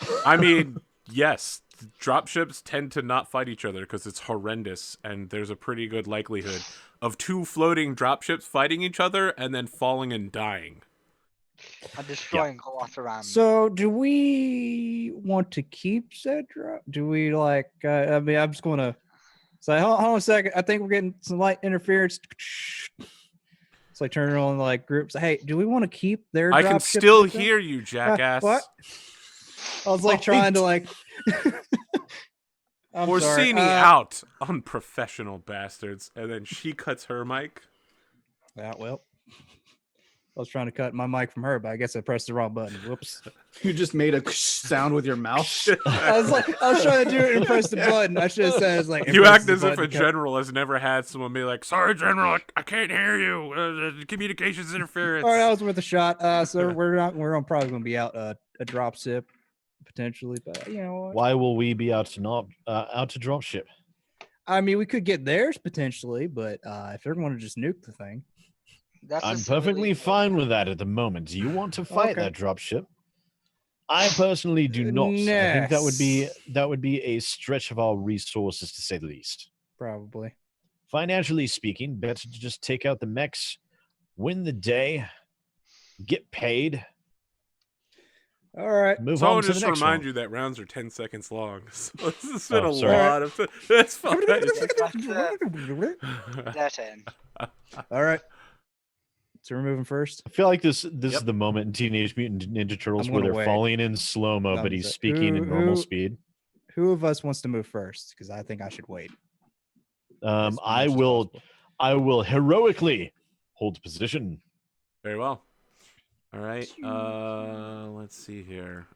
yeah. I mean, yes, dropships tend to not fight each other because it's horrendous, and there's a pretty good likelihood of 2 floating dropships fighting each other and then falling and dying. And destroying a lot around. So, do we want to keep said drop? Do we like? I mean, I'm just going to say, hold on a second. I think we're getting some light interference. It's like turning on like groups. Hey, do we want to keep their? I can dropship still with them? hear you, jackass. What? I was like trying to like. I'm sorry. Orsini out, unprofessional bastards. And then she cuts her mic. Well, I was trying to cut my mic from her, but I guess I pressed the wrong button. Whoops. You just made a sound with your mouth. I was trying to do it and press the button. I should have said it's like. You press act the as if a button, cut- general has never had someone be like, "Sorry, general, I can't hear you. Communications interference." All right, that was worth a shot. So we're probably going to be out a drop sip potentially, but you know what? Why will we be out to dropship? I mean, we could get theirs potentially, but if they're going to just nuke the thing, That's a I'm perfectly civilian fine with that at the moment. Do you want to fight Okay. that dropship? I personally do not. I think that would be a stretch of our resources, to say the least. probably. Financially speaking, better to just take out the mechs, win the day, get paid, All right. move So on I'll to the just next remind one. you that rounds are 10 seconds long. So this has been Oh, a sorry. lot of. That's fine. That end. All right. So we're moving first. I feel like this Yep. is the moment in Teenage Mutant Ninja Turtles I'm where gonna they're wait. falling in slow-mo, but he's speaking in normal speed. Who of us wants to move first? Because I think I should wait. as I much as will possible. I will heroically hold position. Very well. All right. Let's see here.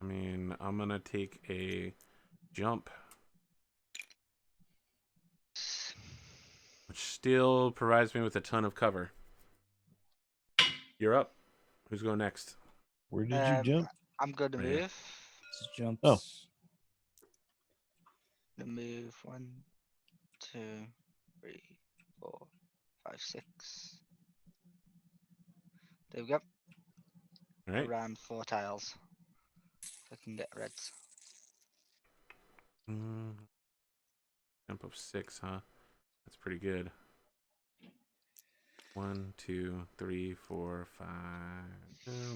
I mean, I'm gonna take a jump, which still provides me with a ton of cover. You're up. Who's going next? Where did you jump? I'm going to Right here. move. Just jumps. Oh. Move 1, 2, 3, 4, 5, 6. There we go. All right. Around 4 tiles. So I can get reds. Jump of 6, huh? That's pretty good. 1, 2, 3, 4, 5.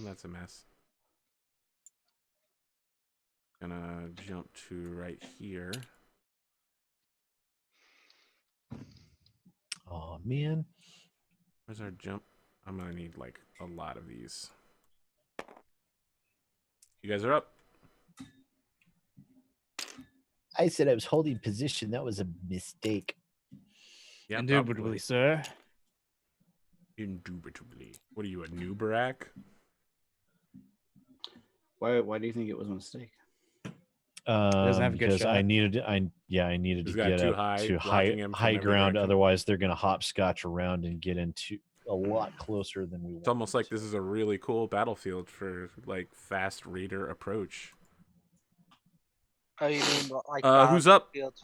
That's a mess. Gonna jump to right here. Oh man. Where's our jump? I'm gonna need like a lot of these. You guys are up. I said I was holding position. That was a mistake. Yeah, Indubitably, sir. Indubitably. What are you, a noobrack? Why do you think it was a mistake? doesn't have a good Because I shot. needed to He's to got get too up high, to blocking him from high every ground. direction. Otherwise, they're going to hopscotch around and get into a lot closer than we want. It's almost like this is a really cool battlefield for like fast raider approach. Oh, you mean what, like Who's up? Battlefield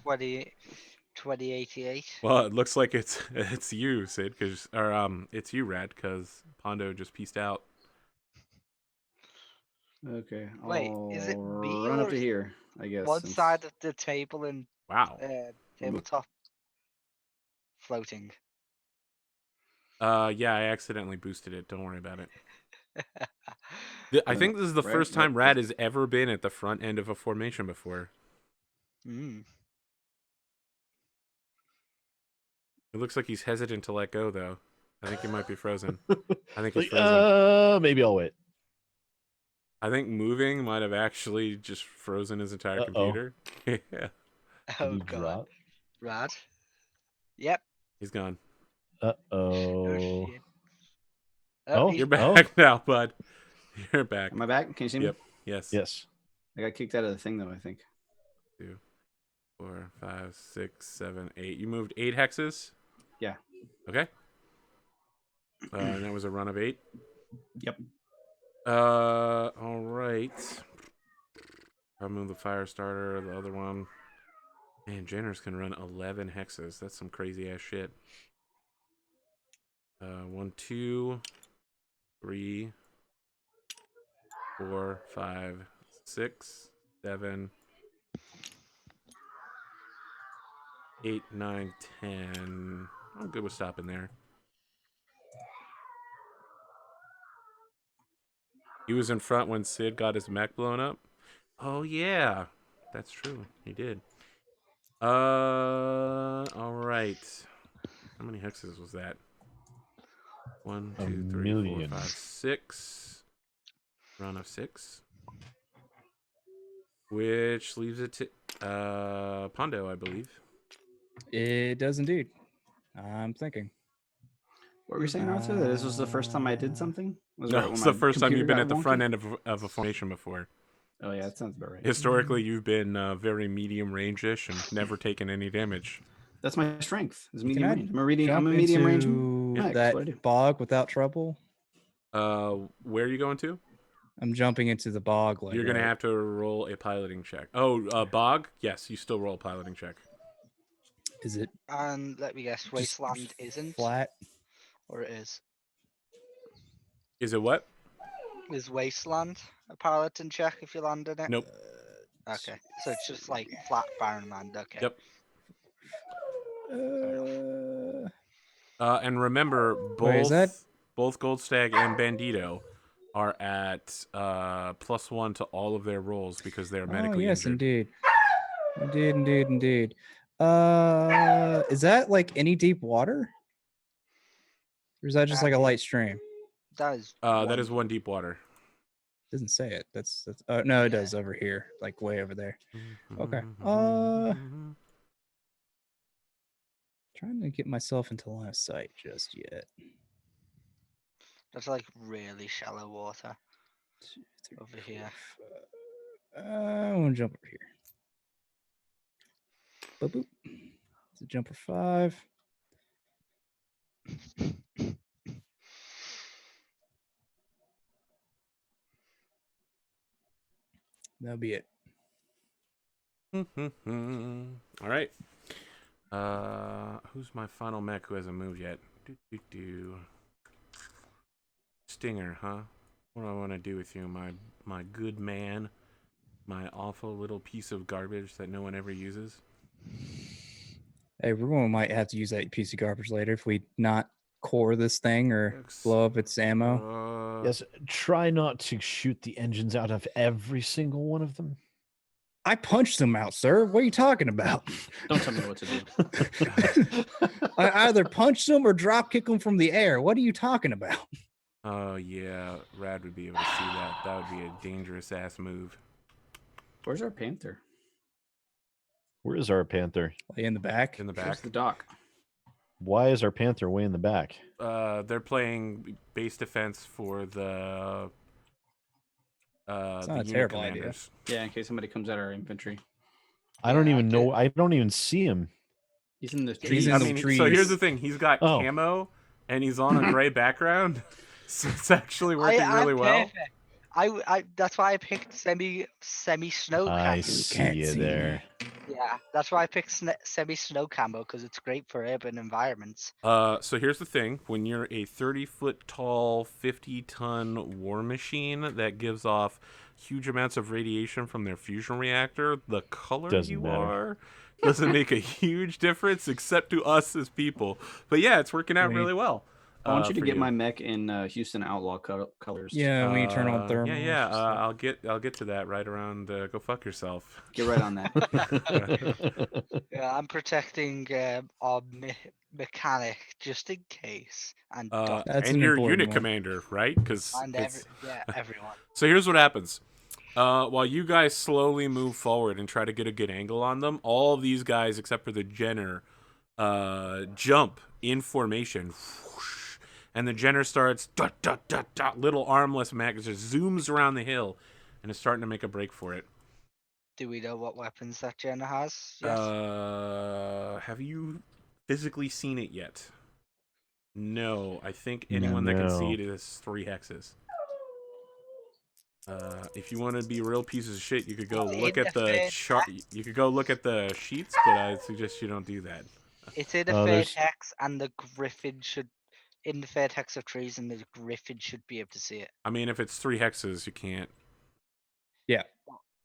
2088? Well, it looks like it's you, Sid, it's you, Rad, because Pondo just pieced out. Okay. Wait, is it I'll me run up or to is here, I guess. one since- side of the table and Wow. tabletop floating? Yeah, I accidentally boosted it. Don't worry about it. I think this is the Right, first time right. Rad has ever been at the front end of a formation before. Mm. It looks like he's hesitant to let go, though. I think he might be frozen. I think he's Like, frozen. maybe I'll wait. I think moving might have actually just frozen his entire computer. Yeah, Did Oh he god. drop? Rad. Yep. he's gone. Uh Oh oh. shit. Oh, He's You're back. back now, bud. You're back. Am I back? Can you see me? Yep. Yes. Yes. I got kicked out of the thing though, I think. 2, 4, 5, 6, 7, 8. You moved 8 hexes? Yeah. Okay. And that was a run of 8? Yep. All right. I'll move the fire starter, the other one. Man, Jenners can run 11 hexes. That's some crazy ass shit. 1, 2, 3, 4, 5, 6, 7, 8, 9, 10. I'm good with stopping there. He was in front when Sid got his mech blown up. Oh yeah, that's true. He did. All right. How many hexes was that? 1, 2, 3, 4, million. 5, 6. Run of 6. Which leaves it to Pondo, I believe. It does indeed. I'm thinking. What were you saying, Arthur? That this was the first time I did something? Was No, right when it's my the first time computer you've been got at the wonky? front end of a formation before. Oh yeah, that sounds about right. Historically, you've been very medium range-ish and never taken any damage. That's my strength. Is Can medium I range. I'm jump a medium range. into mech, that's what I do. that bog without trouble? Where are you going to? I'm jumping into the bog. Like You're going to right- have to roll a piloting check. Oh, bog? Yes, you still roll a piloting check. Is it And let me guess, just Wasteland isn't? flat? Or it is? Is it what? Is Wasteland a piloting check if you land in it? Nope. Okay, so it's just like flat barren land. Okay. Yep. Uh, And remember, Wait, is that- both Goldstag and Bandito are at +1 to all of their rolls because they're oh medically yes, injured. indeed. Is that like any deep water? Or is that just like a light stream? That is. That is 1 deep water. Doesn't say it. That's no, it Yeah. does over here, like way over there. Okay. Mm-hmm. Trying to get myself into line of sight just yet. That's like really shallow water 2, 3, over here. 4, 5. I want to jump over here. Boop, boop. It's a jumper 5. That'll be it. All right. Who's my final mech who hasn't moved yet? Stinger, huh? What do I want to do with you, my good man? My awful little piece of garbage that no one ever uses? Hey, everyone might have to use that piece of garbage later if we not core this thing or blow up its ammo? Yes, try not to shoot the engines out of every single one of them. I punched them out, sir. What are you talking about? Don't tell me what to do. I either punch them or drop kick them from the air. What are you talking about? Oh yeah, Rad would be able to see that. That would be a dangerous ass move. Where's our panther? Where is our panther? Way in the back. In the Where's back. the dock? Why is our panther way in the back? They're playing base defense for the It's not a unit terrible idea. commanders. Yeah, in case somebody comes at our infantry. I don't Yeah, even I know. I don't even see him. He's in the He's trees. in I the mean, so trees. here's the thing: he's got Oh. camo, and he's on a gray background, so it's actually working I'm really well. perfect. I that's why I picked semi snow I camo. see can't you see there. Yeah, that's why I picked semi snow camo because it's great for urban environments. So here's the thing: when you're a 30-foot tall, 50-ton war machine that gives off huge amounts of radiation from their fusion reactor, the color Doesn't you matter. are doesn't make a huge difference, except to us as people. But yeah, it's working out We- really well. I want you to for get my mech in Houston Outlaw colors. Yeah, we turn on thermals. Yeah, and stuff. I'll get to that right around. Go fuck yourself. Get right on that. Yeah, I'm protecting our mechanic just in case, and That's and an your important unit one. commander, right? Because everyone. so here's what happens. While you guys slowly move forward and try to get a good angle on them, all of these guys, except for the Jenner, jump in formation. Whoosh, and the Jenner starts dot, dot, dot, dot, little armless mag just zooms around the hill and is starting to make a break for it. Do we know what weapons that Jenna has? Yes. Have you physically seen it yet? No, I think No. anyone that can see it is 3 hexes. If you want to be real pieces of shit, you could go look at the chart. You could go look at the sheets, but I suggest you don't do that. It's in the Oh, third there's- hex, and the griffin should, in the third hex of trees, and the griffin should be able to see it. I mean, if it's 3 hexes, you can't.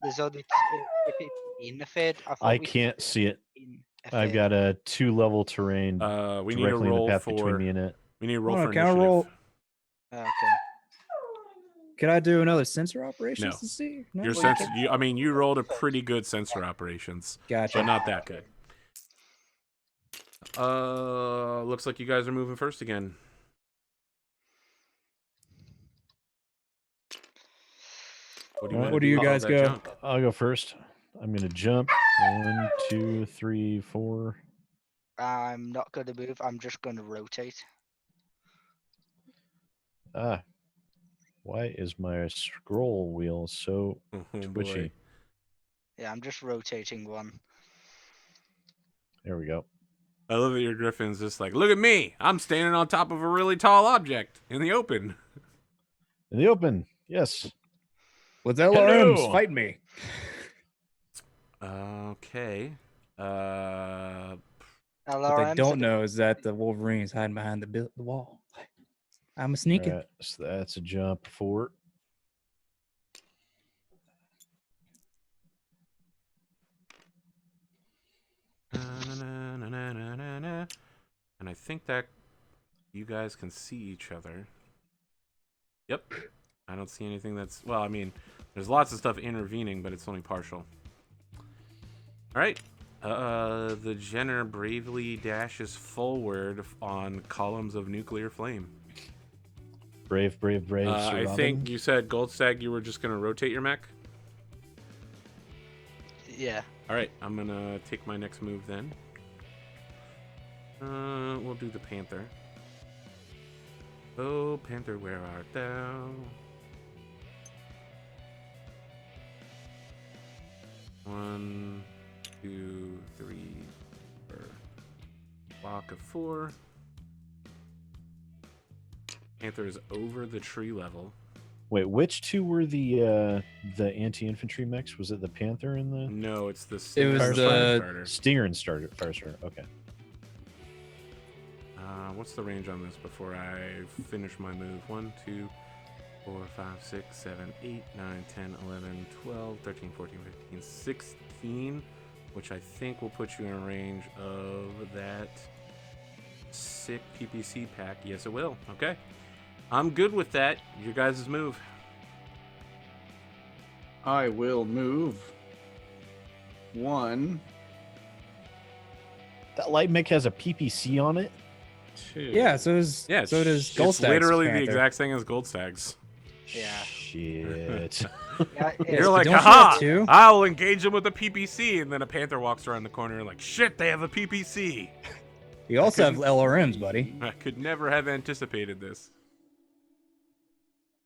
There's only if it's in the third. I can't see it. In a I've third. got a 2-level terrain We need a directly in the roll path for. between me and it. We need a roll Oh, for can I initiative. roll? Okay. Could I do another sensor operations No. to see? No? Your sensor. I mean, you rolled a pretty good sensor operations, Gotcha. but not that good. Looks like you guys are moving first again. What do you, Alright. wanna What do you with all guys that go? junk? I'll go first. I'm gonna jump. 1, 2, 3, 4. I'm not going to move. I'm just going to rotate. Ah, why is my scroll wheel so Oh, twitchy? boy. Yeah, I'm just rotating one. There we go. I love that your griffin's just like, look at me. I'm standing on top of a really tall object in the open. In the open, yes. With LRMs, Hello. fight me. Okay. What they LRMs don't are know is that the Wolverine's hiding behind the wall. I'm a sneaking. Alright, so that's a jump 4. And I think that you guys can see each other. Yep. I don't see anything that's... Well, I mean, there's lots of stuff intervening, but it's only partial. All right. The Jenner bravely dashes forward on columns of nuclear flame. Brave, brave, brave. Sir I Robin. think you said, Goldstag, you were just going to rotate your mech? Yeah. All right, I'm going to take my next move then. We'll do the Panther. Oh, Panther, where art thou? One, 2, 3, 4. Block of 4. Panther is over the tree level. Wait, which 2 were the anti-infantry mechs? Was it the Panther and the No, it's the It was Stinger the- Firestarter. Stinger and Firestarter? Okay. What's the range on this before I finish my move? 1, 2, 4, 5, 6, 7, 8, 9, 10, 11, 12, 13, 14, 15, 16, which I think will put you in range of that Sick PPC pack. Yes, it will. Okay. I'm good with that. Your guys' move. I will move 1, That light mech has a PPC on it. 2. Yeah, so does Gold It's Stag's literally the Panther. exact thing as Gold Stag's. Yeah. Shit. Yeah, You're it's- like, don't you haha, have two? I'll engage them with a PPC. And then a Panther walks around the corner and like, shit, they have a PPC. You also have LRMs, buddy. I could never have anticipated this.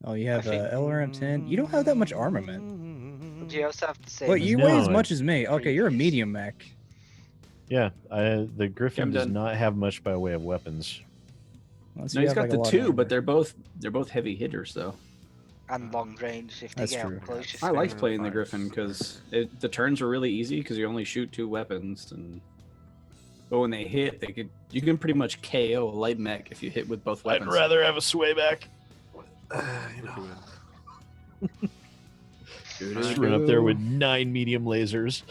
Oh, you have I think- LRM 10. You don't have that much armament. Do you also have to say? Wait, you weigh as No, much as me. Okay, you're a medium mech. Yeah, the Griffin I'm does done. not have much by way of weapons. Unless No, you he's have, got like, a the lot of 2, but armor. they're both heavy hitters though. And long range if they That's get true. up close. you I can- liked playing the fires. Griffin because the turns are really easy because you only shoot 2 weapons, but when they hit, you can pretty much KO a light mech if you hit with both weapons. I'd rather have a sway back. Just run up there with 9 medium lasers.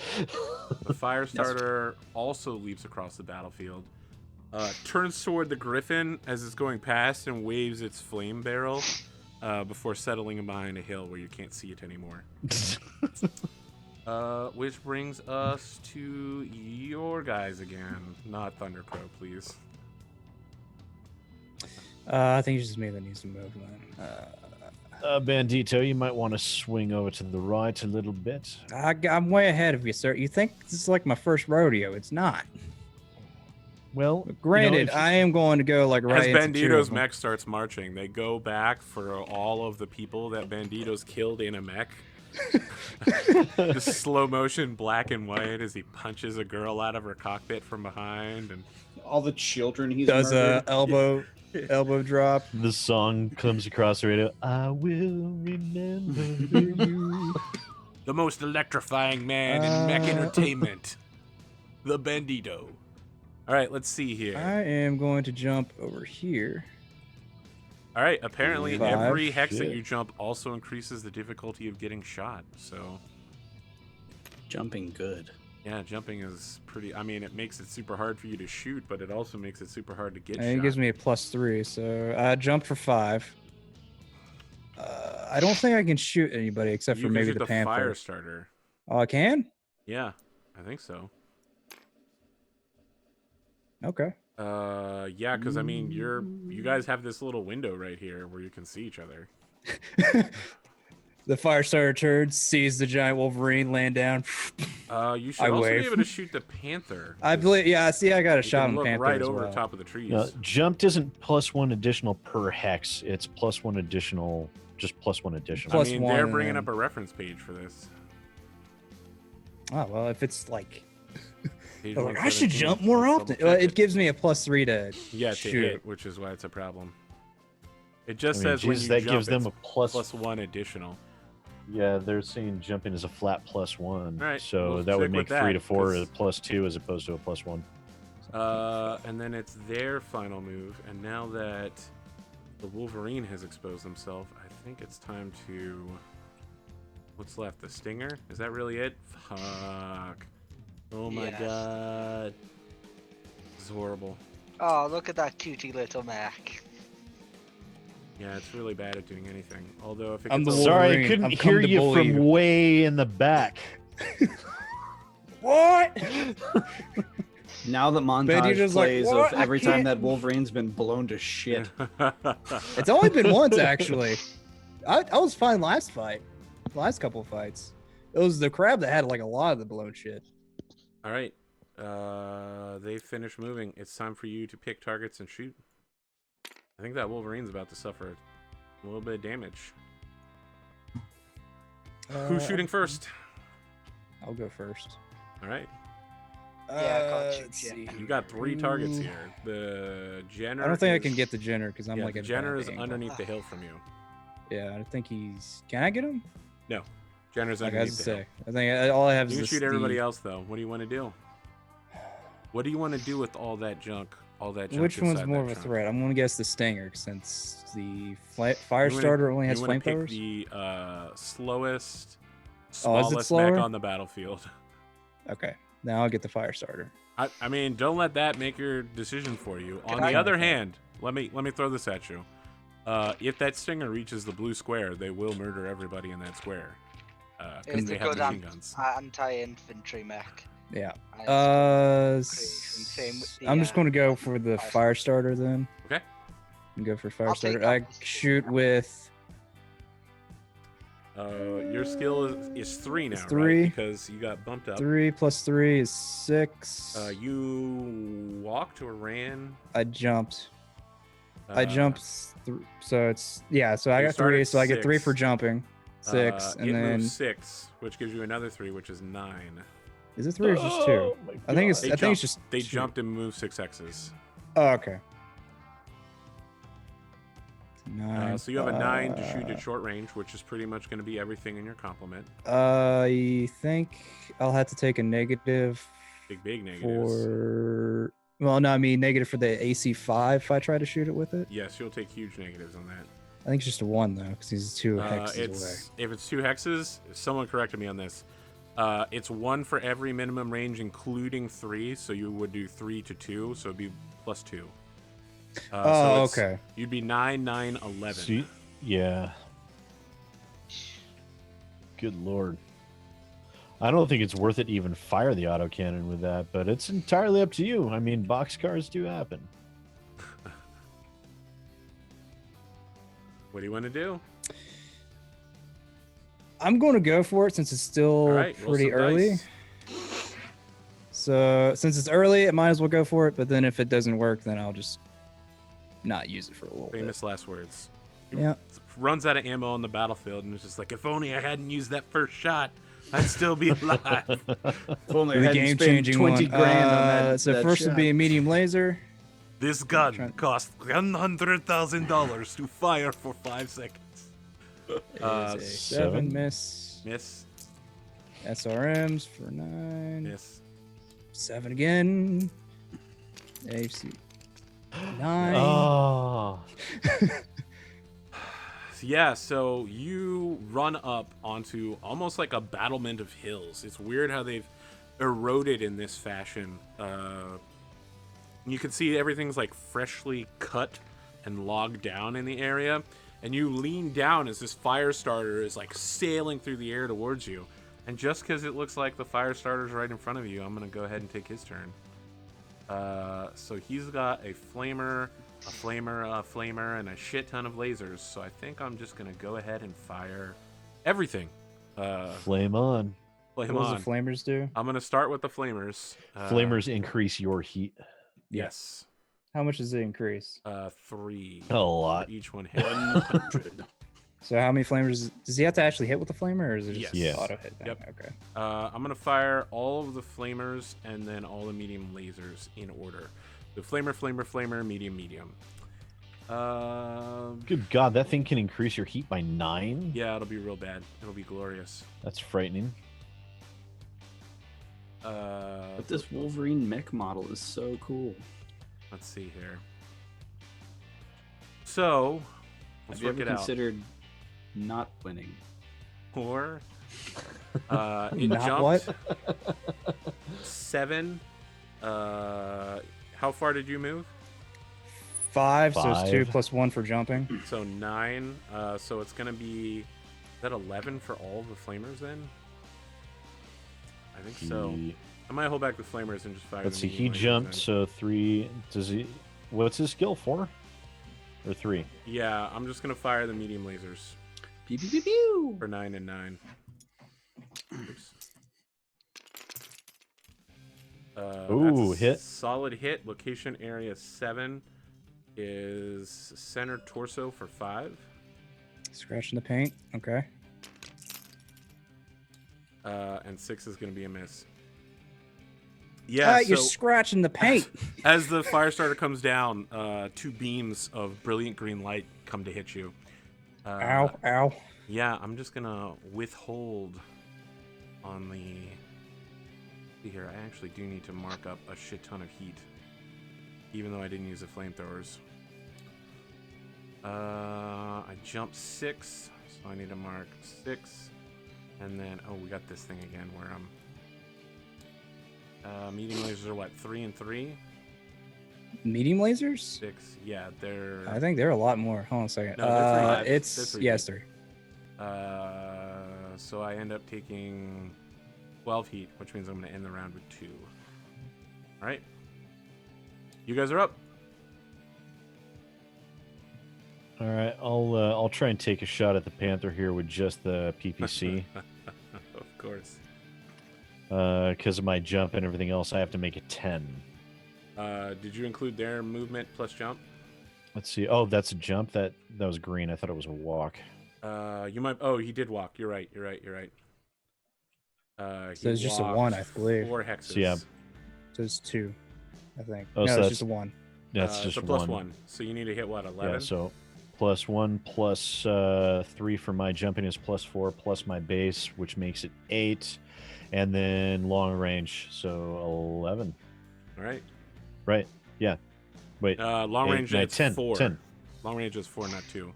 The fire starter also leaps across the battlefield, turns toward the Griffin as it's going past, and waves its flame barrel before settling behind a hill where you can't see it anymore. Which brings us to your guys again. Not Thundercrow, please. I think it's just me that needs to move then. Bandito, you might want to swing over to the right a little bit. I'm way ahead of you, sir. You think this is like my first rodeo? It's not. Well, Granted, I am going to go like right As into 2 Bandito's of them. mech starts marching, they go back for all of the people that Bandito's killed in a mech. Just slow motion, black and white, as he punches a girl out of her cockpit from behind, and All the children he's Does a murdered. elbow drop. the song comes across the radio. I will remember you. the most electrifying man in mech entertainment, the Bandito. All right, let's see here. I am going to jump over here. All right, apparently 5. every hex that Shit. you jump also increases the difficulty of getting shot. So, Jumping good. yeah, jumping is pretty... I mean, it makes it super hard for you to shoot, but it also makes it super hard to get And shot. it gives me a +3, so I jumped for 5. I don't think I can shoot anybody except You for can maybe shoot the fire Panther. starter. Oh, I can? Yeah, I think so. Okay. Yeah, because I mean, you guys have this little window right here where you can see each other. The fire starter turd sees the giant Wolverine land down. You should I also wave. be able to shoot the Panther. I believe, yeah, see, I got a You shot can on the look Panther right as over well. top of the trees. Jumped isn't +1 additional per hex. It's +1 additional, just +1 additional. Plus I mean, one, they're and bringing then- up a reference page for this. Oh, well, if it's like, Page like I should 117. jump more Let's often. double check It gives me a +3 to Yeah, to shoot. hit, which is why it's a problem. It just I mean, says when Jesus, you that jump, gives them it's a plus. +1 additional. Yeah, they're saying jumping is a flat +1. All right, So we'll that would stick make with 3 that, to 4 a 'cause- +2 as opposed to a +1. And then it's their final move, and now that the Wolverine has exposed himself, I think it's time to... What's left? The Stinger? Is that really it? Fuck. Oh my Yes. god. This is horrible. Oh, look at that cutie little mech. Yeah, it's really bad at doing anything. Although if it I'm gets the a- Sorry, I Wolverine. couldn't I've come hear to you bully from you. way in the back. What? Now the Bandito's montage like, plays "What? of I every time can't-" that Wolverine's been blown to shit. It's only been once, actually. I was fine last fight. Last couple of fights. It was the crab that had like a lot of the blown shit. All right. They finished moving. It's time for you to pick targets and shoot. I think that Wolverine's about to suffer a little bit of damage. Who's shooting first? I'll go first. All right. Yeah, I can't shoot let's yet. see. You got 3 targets here. The Jenner. I don't think I can is- get the Jenner because I'm yeah, like the at a Jenner bad is angle. underneath the hill from you. Yeah, I think he's. Can I get him? No, Jenner's Like I underneath was the to hill. say. I think all I have You is can this, shoot everybody the- else though. What do you want to do? What do you want to do with all that junk? All that junk. Which one's inside more that of a trunk? threat? I'm gonna guess the Stinger since the fire You wanna- starter only has you wanna pick flamethrowers. the slowest, Oh, is it smallest slower? mech on the battlefield. Okay, Now I'll get the fire starter. I mean, don't let that make your decision for you. On the other hand, let me throw this at you. If that stinger reaches the blue square, they will murder everybody in that square. Because It's they a have good machine guns. anti-infantry mech. Yeah. And it's same with the, I'm just going to go for the fire starter then. Okay. And go for fire I'll take starter. I that. shoot with Your skill is 3 now, It's 3. right? Because you got bumped up. 3 plus 3 is 6. You walked or ran? I jumped. Uh, So it's so I you got 3. started So I get 3 for 6. jumping. 6 and it then moves 6, which gives you another 3, which is 9. is it 3 or just 2? Oh my I think it's God. They jumped, just they 2. jumped and moved 6 X's. Oh, okay. 9. So you have a 9 to shoot at short range, which is pretty much going to be everything in your complement. I think I'll have to take a negative Big negatives. for. Well, no, I mean negative for the AC 5 if I try to shoot it with it. Yes, you'll take huge negatives on that. I think it's just a 1 though, because he's 2 hexes away. If it's 2 hexes, someone corrected me on this. It's 1 for every minimum range, including 3. So you would do 3 to 2, so it'd be plus 2. Okay. You'd be 9, 9, 11. See? Yeah. Good lord. I don't think it's worth it to even fire the autocannon with that, but it's entirely up to you. I mean, boxcars do happen. What do you want to do? I'm going to go for it since it's still All right, roll pretty some early. dice. So since it's early, I might as well go for it. But then if it doesn't work, then I'll just not use it for a little Famous last words. bit. Yeah. Runs out of ammo on the battlefield and it's just like, if only I hadn't used that first shot, I'd still be alive. If only I The hadn't game spent changing 20 one. grand on that. So that first would shot. be a medium laser. This gun cost $100,000 to fire for 5 seconds. Is a 7 miss. Miss. SRMs for 9. Miss. 7 again. AC 9. Oh. Yeah, so you run up onto almost like a battlement of hills. It's weird how they've eroded in this fashion. You can see everything's like freshly cut and logged down in the area. And you lean down as this fire starter is like sailing through the air towards you. And just because it looks like the fire starter's right in front of you, I'm going to go ahead and take his turn. So he's got a flamer, a flamer, and a shit ton of lasers. So I think I'm just going to go ahead and fire everything. Flame on. Flame What on. does the flamers do? I'm going to start with the flamers. Flamers increase your heat. Yes. How much does it increase? 3. A lot. Each one hit. 100. So how many flamers does he have to actually hit with the flamer, or is it just Yes. auto hit? Yep. Okay. I'm going to fire all of the flamers and then all the medium lasers in order. The flamer, medium. Good God, that thing can increase your heat by 9? Yeah, it'll be real bad. It'll be glorious. That's frightening. But this Wolverine mech model is so cool. Let's see here. So, let's Have you work ever it out. considered not winning? Or it Not jumped what? 7. How far did you move? 5, so it's 2 5. plus 1 for jumping. So 9. So it's gonna be, is that 11 for all of the flamers then? I think so. I might hold back the flamers and just fire. Let's the see, he medium lasers jumped, then. so 3. Does he? What's his skill? 4 or 3? Yeah, I'm just gonna fire the medium lasers Pew pew pew pew. for 9 and 9. Oops. Ooh, that's a hit. Solid hit. Location area 7 is center torso for 5. Scratching the paint. Okay. And 6 is going to be a miss. Yeah, You're so scratching the paint. as the fire starter comes down, 2 beams of brilliant green light come to hit you. Ow, ow. Yeah, I'm just going to withhold on the... See here, I actually do need to mark up a shit ton of heat, even though I didn't use the flamethrowers. I jumped 6, so I need to mark 6. And then, oh, we got this thing again where I'm Medium lasers are what, 3 and 3? Medium lasers? 6. Yeah, they're. I think they're a lot more. Hold on a second. No, they're 3. They're It's 3 yeah, feet. it's 3. So I end up taking 12 heat, which means I'm going to end the round with 2. All right. You guys are up. All right, I'll try and take a shot at the Panther here with just the PPC. Of course. Because of my jump and everything else, I have to make it 10. Did you include their movement plus jump? Let's see. Oh, that's a jump. That was green. I thought it was a walk. You might. Oh, he did walk. You're right. So it's just a 1, I believe. 4 hexes. So, yeah. So it's 2, I think. Oh, no, so it's that's- just a 1. That's It's just a plus 1. 1. So you need to hit what, 11? Yeah. So +1 plus 3 for my jumping is +4 plus my base, which makes it 8, and then long range. So 11. All right. Right. Yeah. Wait. Long 8, range 9, it's 10. 4. 10. Long range is 4, not 2.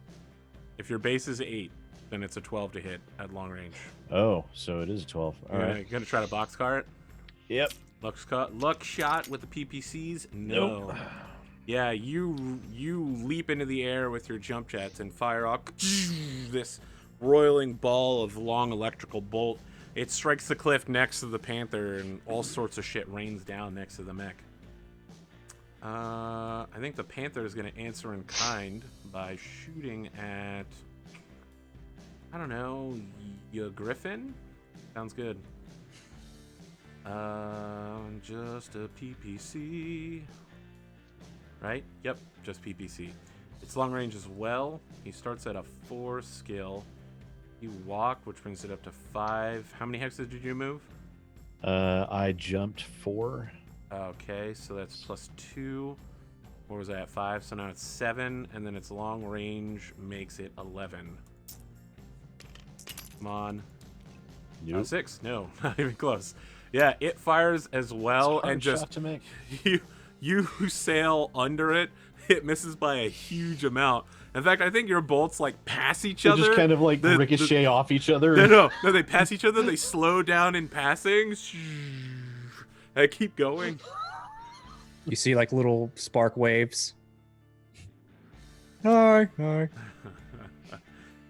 If your base is 8, then it's a 12 to hit at long range. Oh, so it is a 12. All right. You gonna try to boxcar it? Yep. Luck shot with the PPCs? No. Nope. Yeah, you leap into the air with your jump jets and fire off this roiling ball of long electrical bolt. It strikes the cliff next to the Panther, and all sorts of shit rains down next to the mech. I think the Panther is going to answer in kind by shooting at, I don't know, your Griffin? Sounds good. Just a PPC. Right? Yep, just PPC. It's long range as well. He starts at a 4 skill. You walk, which brings it up to 5. How many hexes did you move? I jumped 4. Okay, so that's +2. What was that? 5. So now it's 7, and then its long range makes it 11. Come on. Nope. 6? No, not even close. Yeah, it fires as well, It's a hard and just shot to make. you sail under it. It misses by a huge amount. In fact, I think your bolts like pass each They other. just kind of like ricochet off each other. No, they pass each other. They slow down in passing. I keep going. You see like little spark waves. Hi. All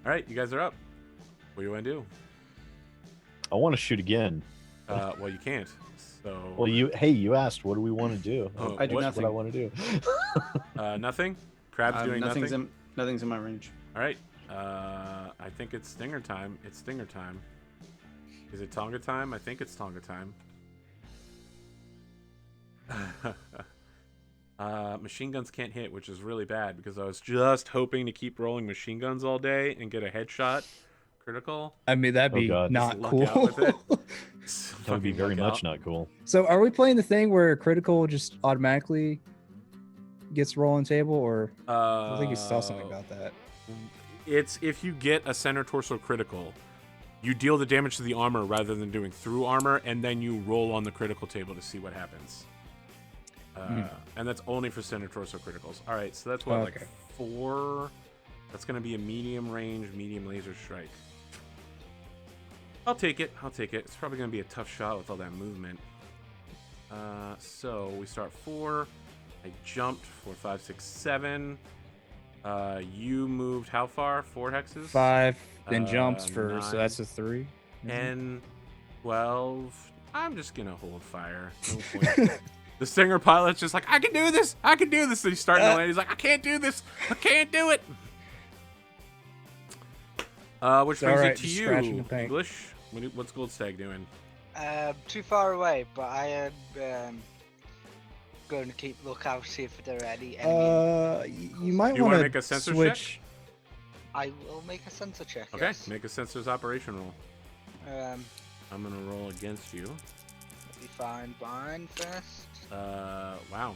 right, you guys are up. What do you want to do? I want to shoot again. Well, you can't. So. Well, you asked, what do we want to do? Oh, I do what- nothing. What I want to do. Nothing. Crab's doing nothing. Nothing's in my range. All right. I think it's stinger time. It's stinger time. Is it Tonga time? I think it's Tonga time. Machine guns can't hit, which is really bad because I was just hoping to keep rolling machine guns all day and get a headshot critical. I mean, that'd be God. not Just luck cool. out with it. That would be Fucking very luck much out. not cool. So are we playing the thing where critical just automatically gets rolling table, or I think you saw something about that. It's if you get a center torso critical, you deal the damage to the armor rather than doing through armor, and then you roll on the critical table to see what happens. And that's only for center torso criticals. All right, so that's what, Okay. like 4. That's going to be a medium range, medium laser strike. I'll take it. It's probably going to be a tough shot with all that movement. So we start 4. I jumped 4, 5, 6, 7. You moved how far? 4 hexes? 5, then jumps for 9, so that's a 3. 10, 12. I'm just gonna hold fire. No point. The Stinger pilot's just like, I can do this. And he's starting to land. He's like, I can't do this. I can't do it. Which It's brings alright, it to just you, scratching the paint. English. What's Gold Stag doing? Too far away, but I am going to keep lookout, see if there are any enemy. You might Do you want wanna to make a sensor switch. I will make a sensor check. Okay, Yes. make a sensors operation roll. I'm gonna roll against you. Let me find mine first. Wow.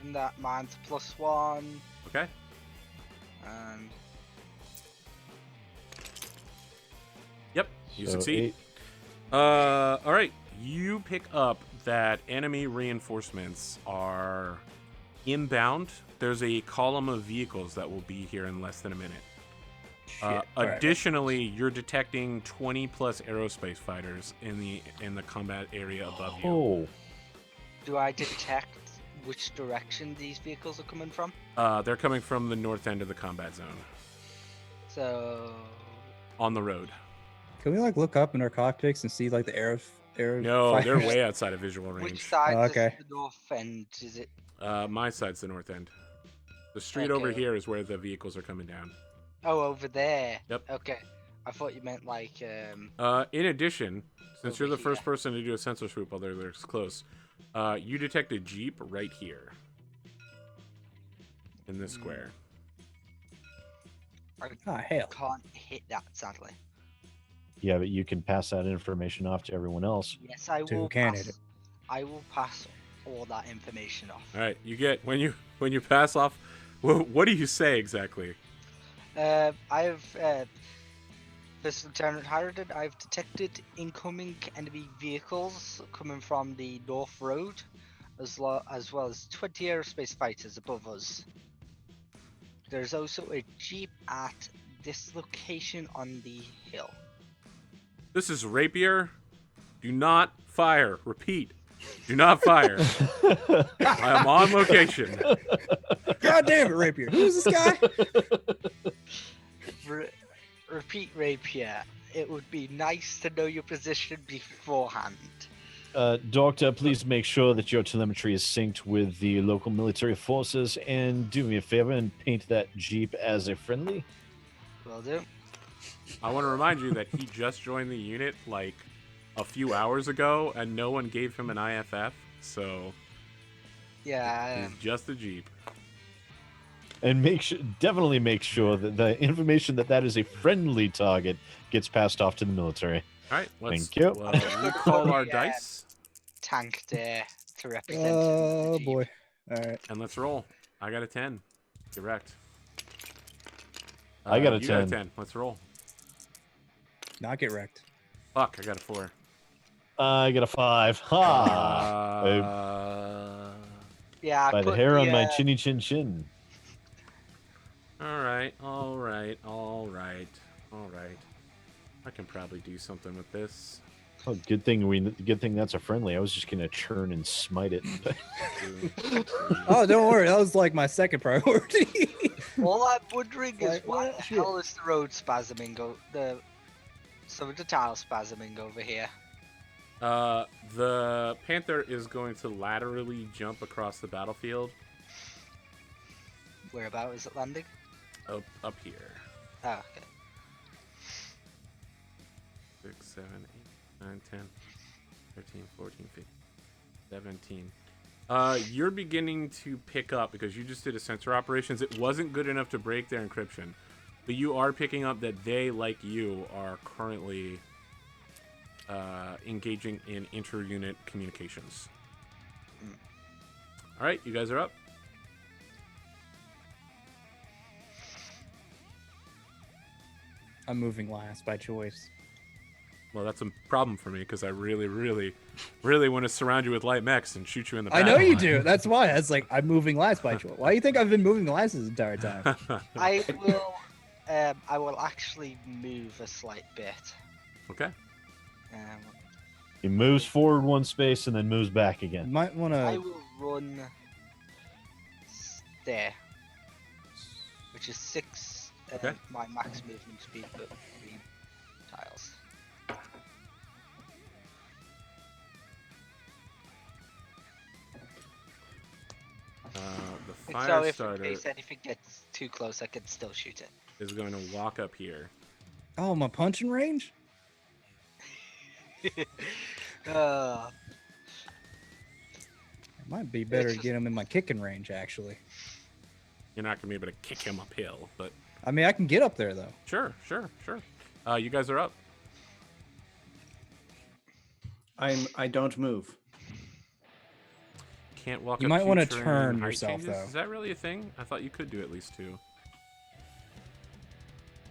That mine's +1. Okay. Yep, you So succeed. 8. All right. You pick up that enemy reinforcements are inbound. There's a column of vehicles that will be here in less than a minute. Shit. All right. Additionally, you're detecting 20 plus aerospace fighters in the combat area above you. Oh, Do I detect which direction these vehicles are coming from? They're coming from the north end of the combat zone, So on the road. Can we like look up in our cockpits and see like the air No, they're fighters? way outside of visual which range. side Oh, is okay. the north end? Is it? My side's the north end. The street over Okay. here is where the vehicles are coming down. Oh, over there. Yep. Okay. I thought you meant like In addition, since Over you're the first here. person to do a sensor swoop, although they're close, you detect a Jeep right here. In this square. Ah, hell. can't hit that sadly. yeah, but you can pass that information off to everyone else. Yes, I Two will can pass. hit it. I will pass all that information off. All right, you get when you pass off. What do you say exactly? This Lieutenant Harridan, I've detected incoming enemy vehicles coming from the North Road, as well as 20 aerospace fighters above us. There's also a Jeep at this location on the hill. This is Rapier. Do not fire. Repeat. Do not fire. I am on location. God damn it, Rapier. Who's this guy? Repeat, Rapier. It would be nice to know your position beforehand. Doctor, please make sure that your telemetry is synced with the local military forces, and do me a favor and paint that Jeep as a friendly. Will do. I want to remind you that he just joined the unit like a few hours ago, and no one gave him an IFF, so Yeah. he's just a Jeep. And definitely make sure that the information that is a friendly target gets passed off to the military. All right, let's Thank you. recall our Yeah. dice, Tank there to represent. Oh the Jeep. boy. All right. and let's roll. I got a 10. Get wrecked. I got a you got a 10. 10. Let's roll. Not get wrecked. Fuck, I got a 4. I got a 5. Ha! Yeah. By the put hair on my chinny chin chin. All right. I can probably do something with this. Oh, good thing that's a friendly. I was just gonna churn and smite it. 2, 3. Oh, don't worry. That was like my second priority. All I'm wondering is Like, why what? the Shit. hell is the road spasming some of the tile spasming over here? The Panther is going to laterally jump across the battlefield Whereabout is it landing? up here. Oh, okay. 6, 7, 8, 9, 10, 13, 14, 15, 17. You're beginning to pick up, because you just did a sensor operations. It wasn't good enough to break their encryption, but you are picking up that they, like you, are currently engaging in inter-unit communications. All right, you guys are up. I'm moving last by choice. Well, that's a problem for me, because I really, really, really want to surround you with light mechs and shoot you in the back. I know you do. That's why. That's like I'm moving last by choice. Why do you think I've been moving last this entire time? I will actually move a slight bit. Okay. He moves forward one space and then moves back You again. might want I to. will run there, which is 6. Okay. My max movement speed for 3 tiles. The So fire if in starter case anything gets too close, I can still shoot it. is going to walk up here. Oh, my punching range. Uh, It might be better to just- get him in my kicking range. Actually, You're not going to be able to kick him uphill, but I mean I can get up there though. sure. You guys are up. I don't move. Can't walk You up might to wanna terrain turn height yourself, changes? though. Is that really a thing? I thought you could do at least 2.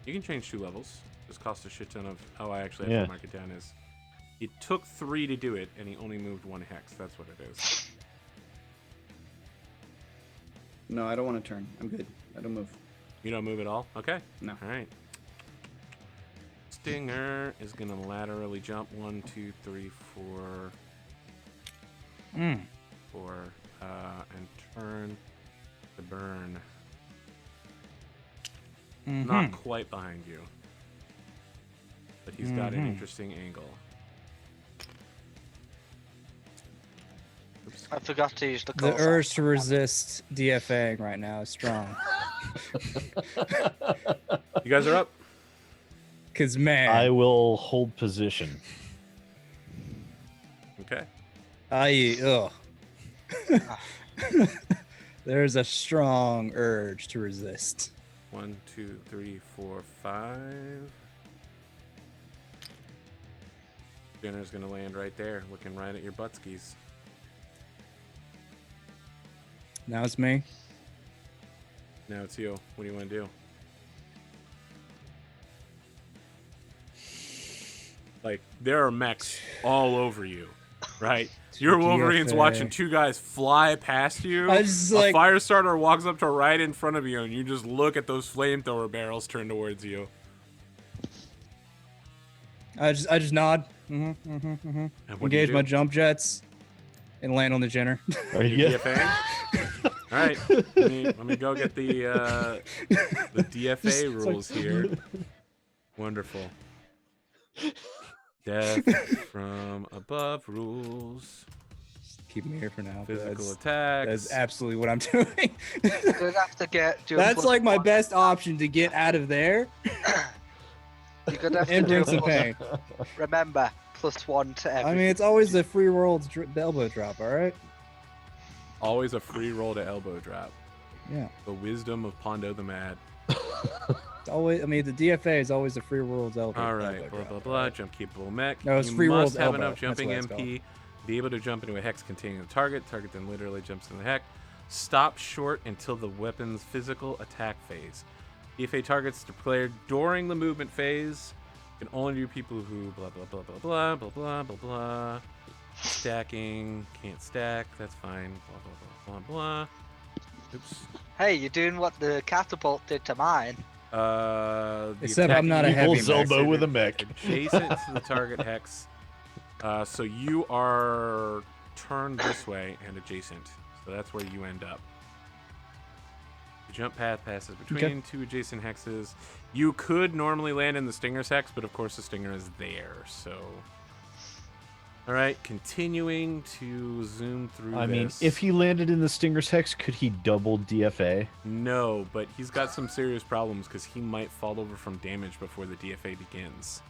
You can change 2 levels. Just cost a shit ton of... Oh, I actually have Yeah. to mark it down as... It took 3 to do it, and he only moved 1 hex. That's what it is. No, I don't want to turn. I'm good. I don't move. You don't move at all? Okay. No. All right. Stinger is going to laterally jump 1, 2, 3, 4, Mm. 4, and turn to burn. Not quite behind you, but he's got an interesting angle. Oops. I forgot to use the The call urge sign. to resist DFAing right now is strong. You guys are up. Cause man, I will hold position. Okay. There's a strong urge to resist. 1, 2, 3, 4, 5. Skinner's gonna land right there, looking right at your buttskis. Now it's me. Now it's you. What do you want to do? Like, there are mechs all over you, right? Your Wolverine's DFA. watching two guys fly past you. I just, A like- fire starter walks up to right in front of you, and you just look at those flamethrower barrels turn towards you. I just nod. And what do you Engage do? my jump jets and land on the Jenner. Are You you? DFA? All right, let me go get the DFA rules here. Wonderful. Death from above rules. Keep me here for now. but Physical that's, attacks. that's absolutely what I'm doing. You're gonna have to do That's like my best option to get out of there You're gonna have to and do bring a some plus- pain. Remember, +1 to everything. I mean, it's always the free world's elbow drop, all right? Always a free roll to elbow drop. Yeah. The wisdom of Pondothemad. It's always. I mean, the DFA is always the free world's elbow. All right, elbow blah drop, blah all blah. right? Jump capable mech. No, it's you free must roll's have elbow. enough That's jumping what it's MP. Be able to jump into a hex containing the target. Target then literally jumps in the hex. Stop short until the weapon's physical attack phase. DFA targets declared during the movement phase can only do people who blah blah blah blah blah blah blah blah blah. Stacking can't stack. That's fine. Blah blah blah blah blah. Oops. Hey, you're doing what the catapult did to mine. The Except I'm not a attacking heavy Equals elbow with a mech. adjacent to the target hex. So you are turned this way and adjacent. So that's where you end up. The jump path passes between two adjacent hexes. You could normally land in the Stinger's hex, but of course the Stinger is there. So, all right, continuing to zoom through. I mean, this. if he landed in the Stinger's hex, could he double DFA? No, but he's got some serious problems because he might fall over from damage before the DFA begins.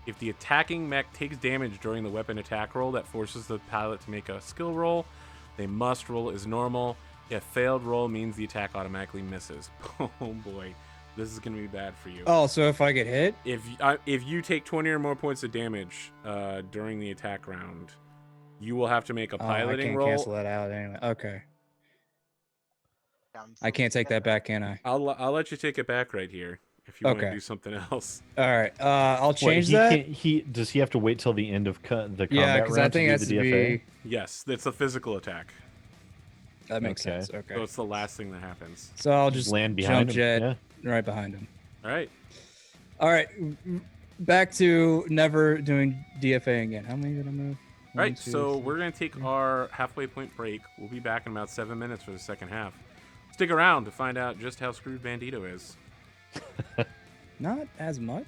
If the attacking mech takes damage during the weapon attack roll, that forces the pilot to make a skill roll. They must roll as normal. If failed roll means the attack automatically misses. Oh boy, this is going to be bad for you. Oh, so if I get hit, If you take 20 or more points of damage during the attack round, you will have to make a I piloting can't roll. cancel that out anyway. Okay, I can't take that back, can I? I'll let you take it back right here if you want to Okay. do something else. All right, I'll change Wait, that. Does he have to wait till the end of the combat Yeah, because I round think it to has do to the DFA? be. Yes, it's a physical attack. That makes Okay. sense. Okay, So it's the last thing that happens. so I'll just Land behind jump him. jet Yeah. right behind him. All right. All right, back to never doing DFA again. How many did I move? All right, 1, 2, so 3. we're going to take our halfway point break. We'll be back in about 7 minutes for the second half. Stick around to find out just how screwed Bandito is. Not as much.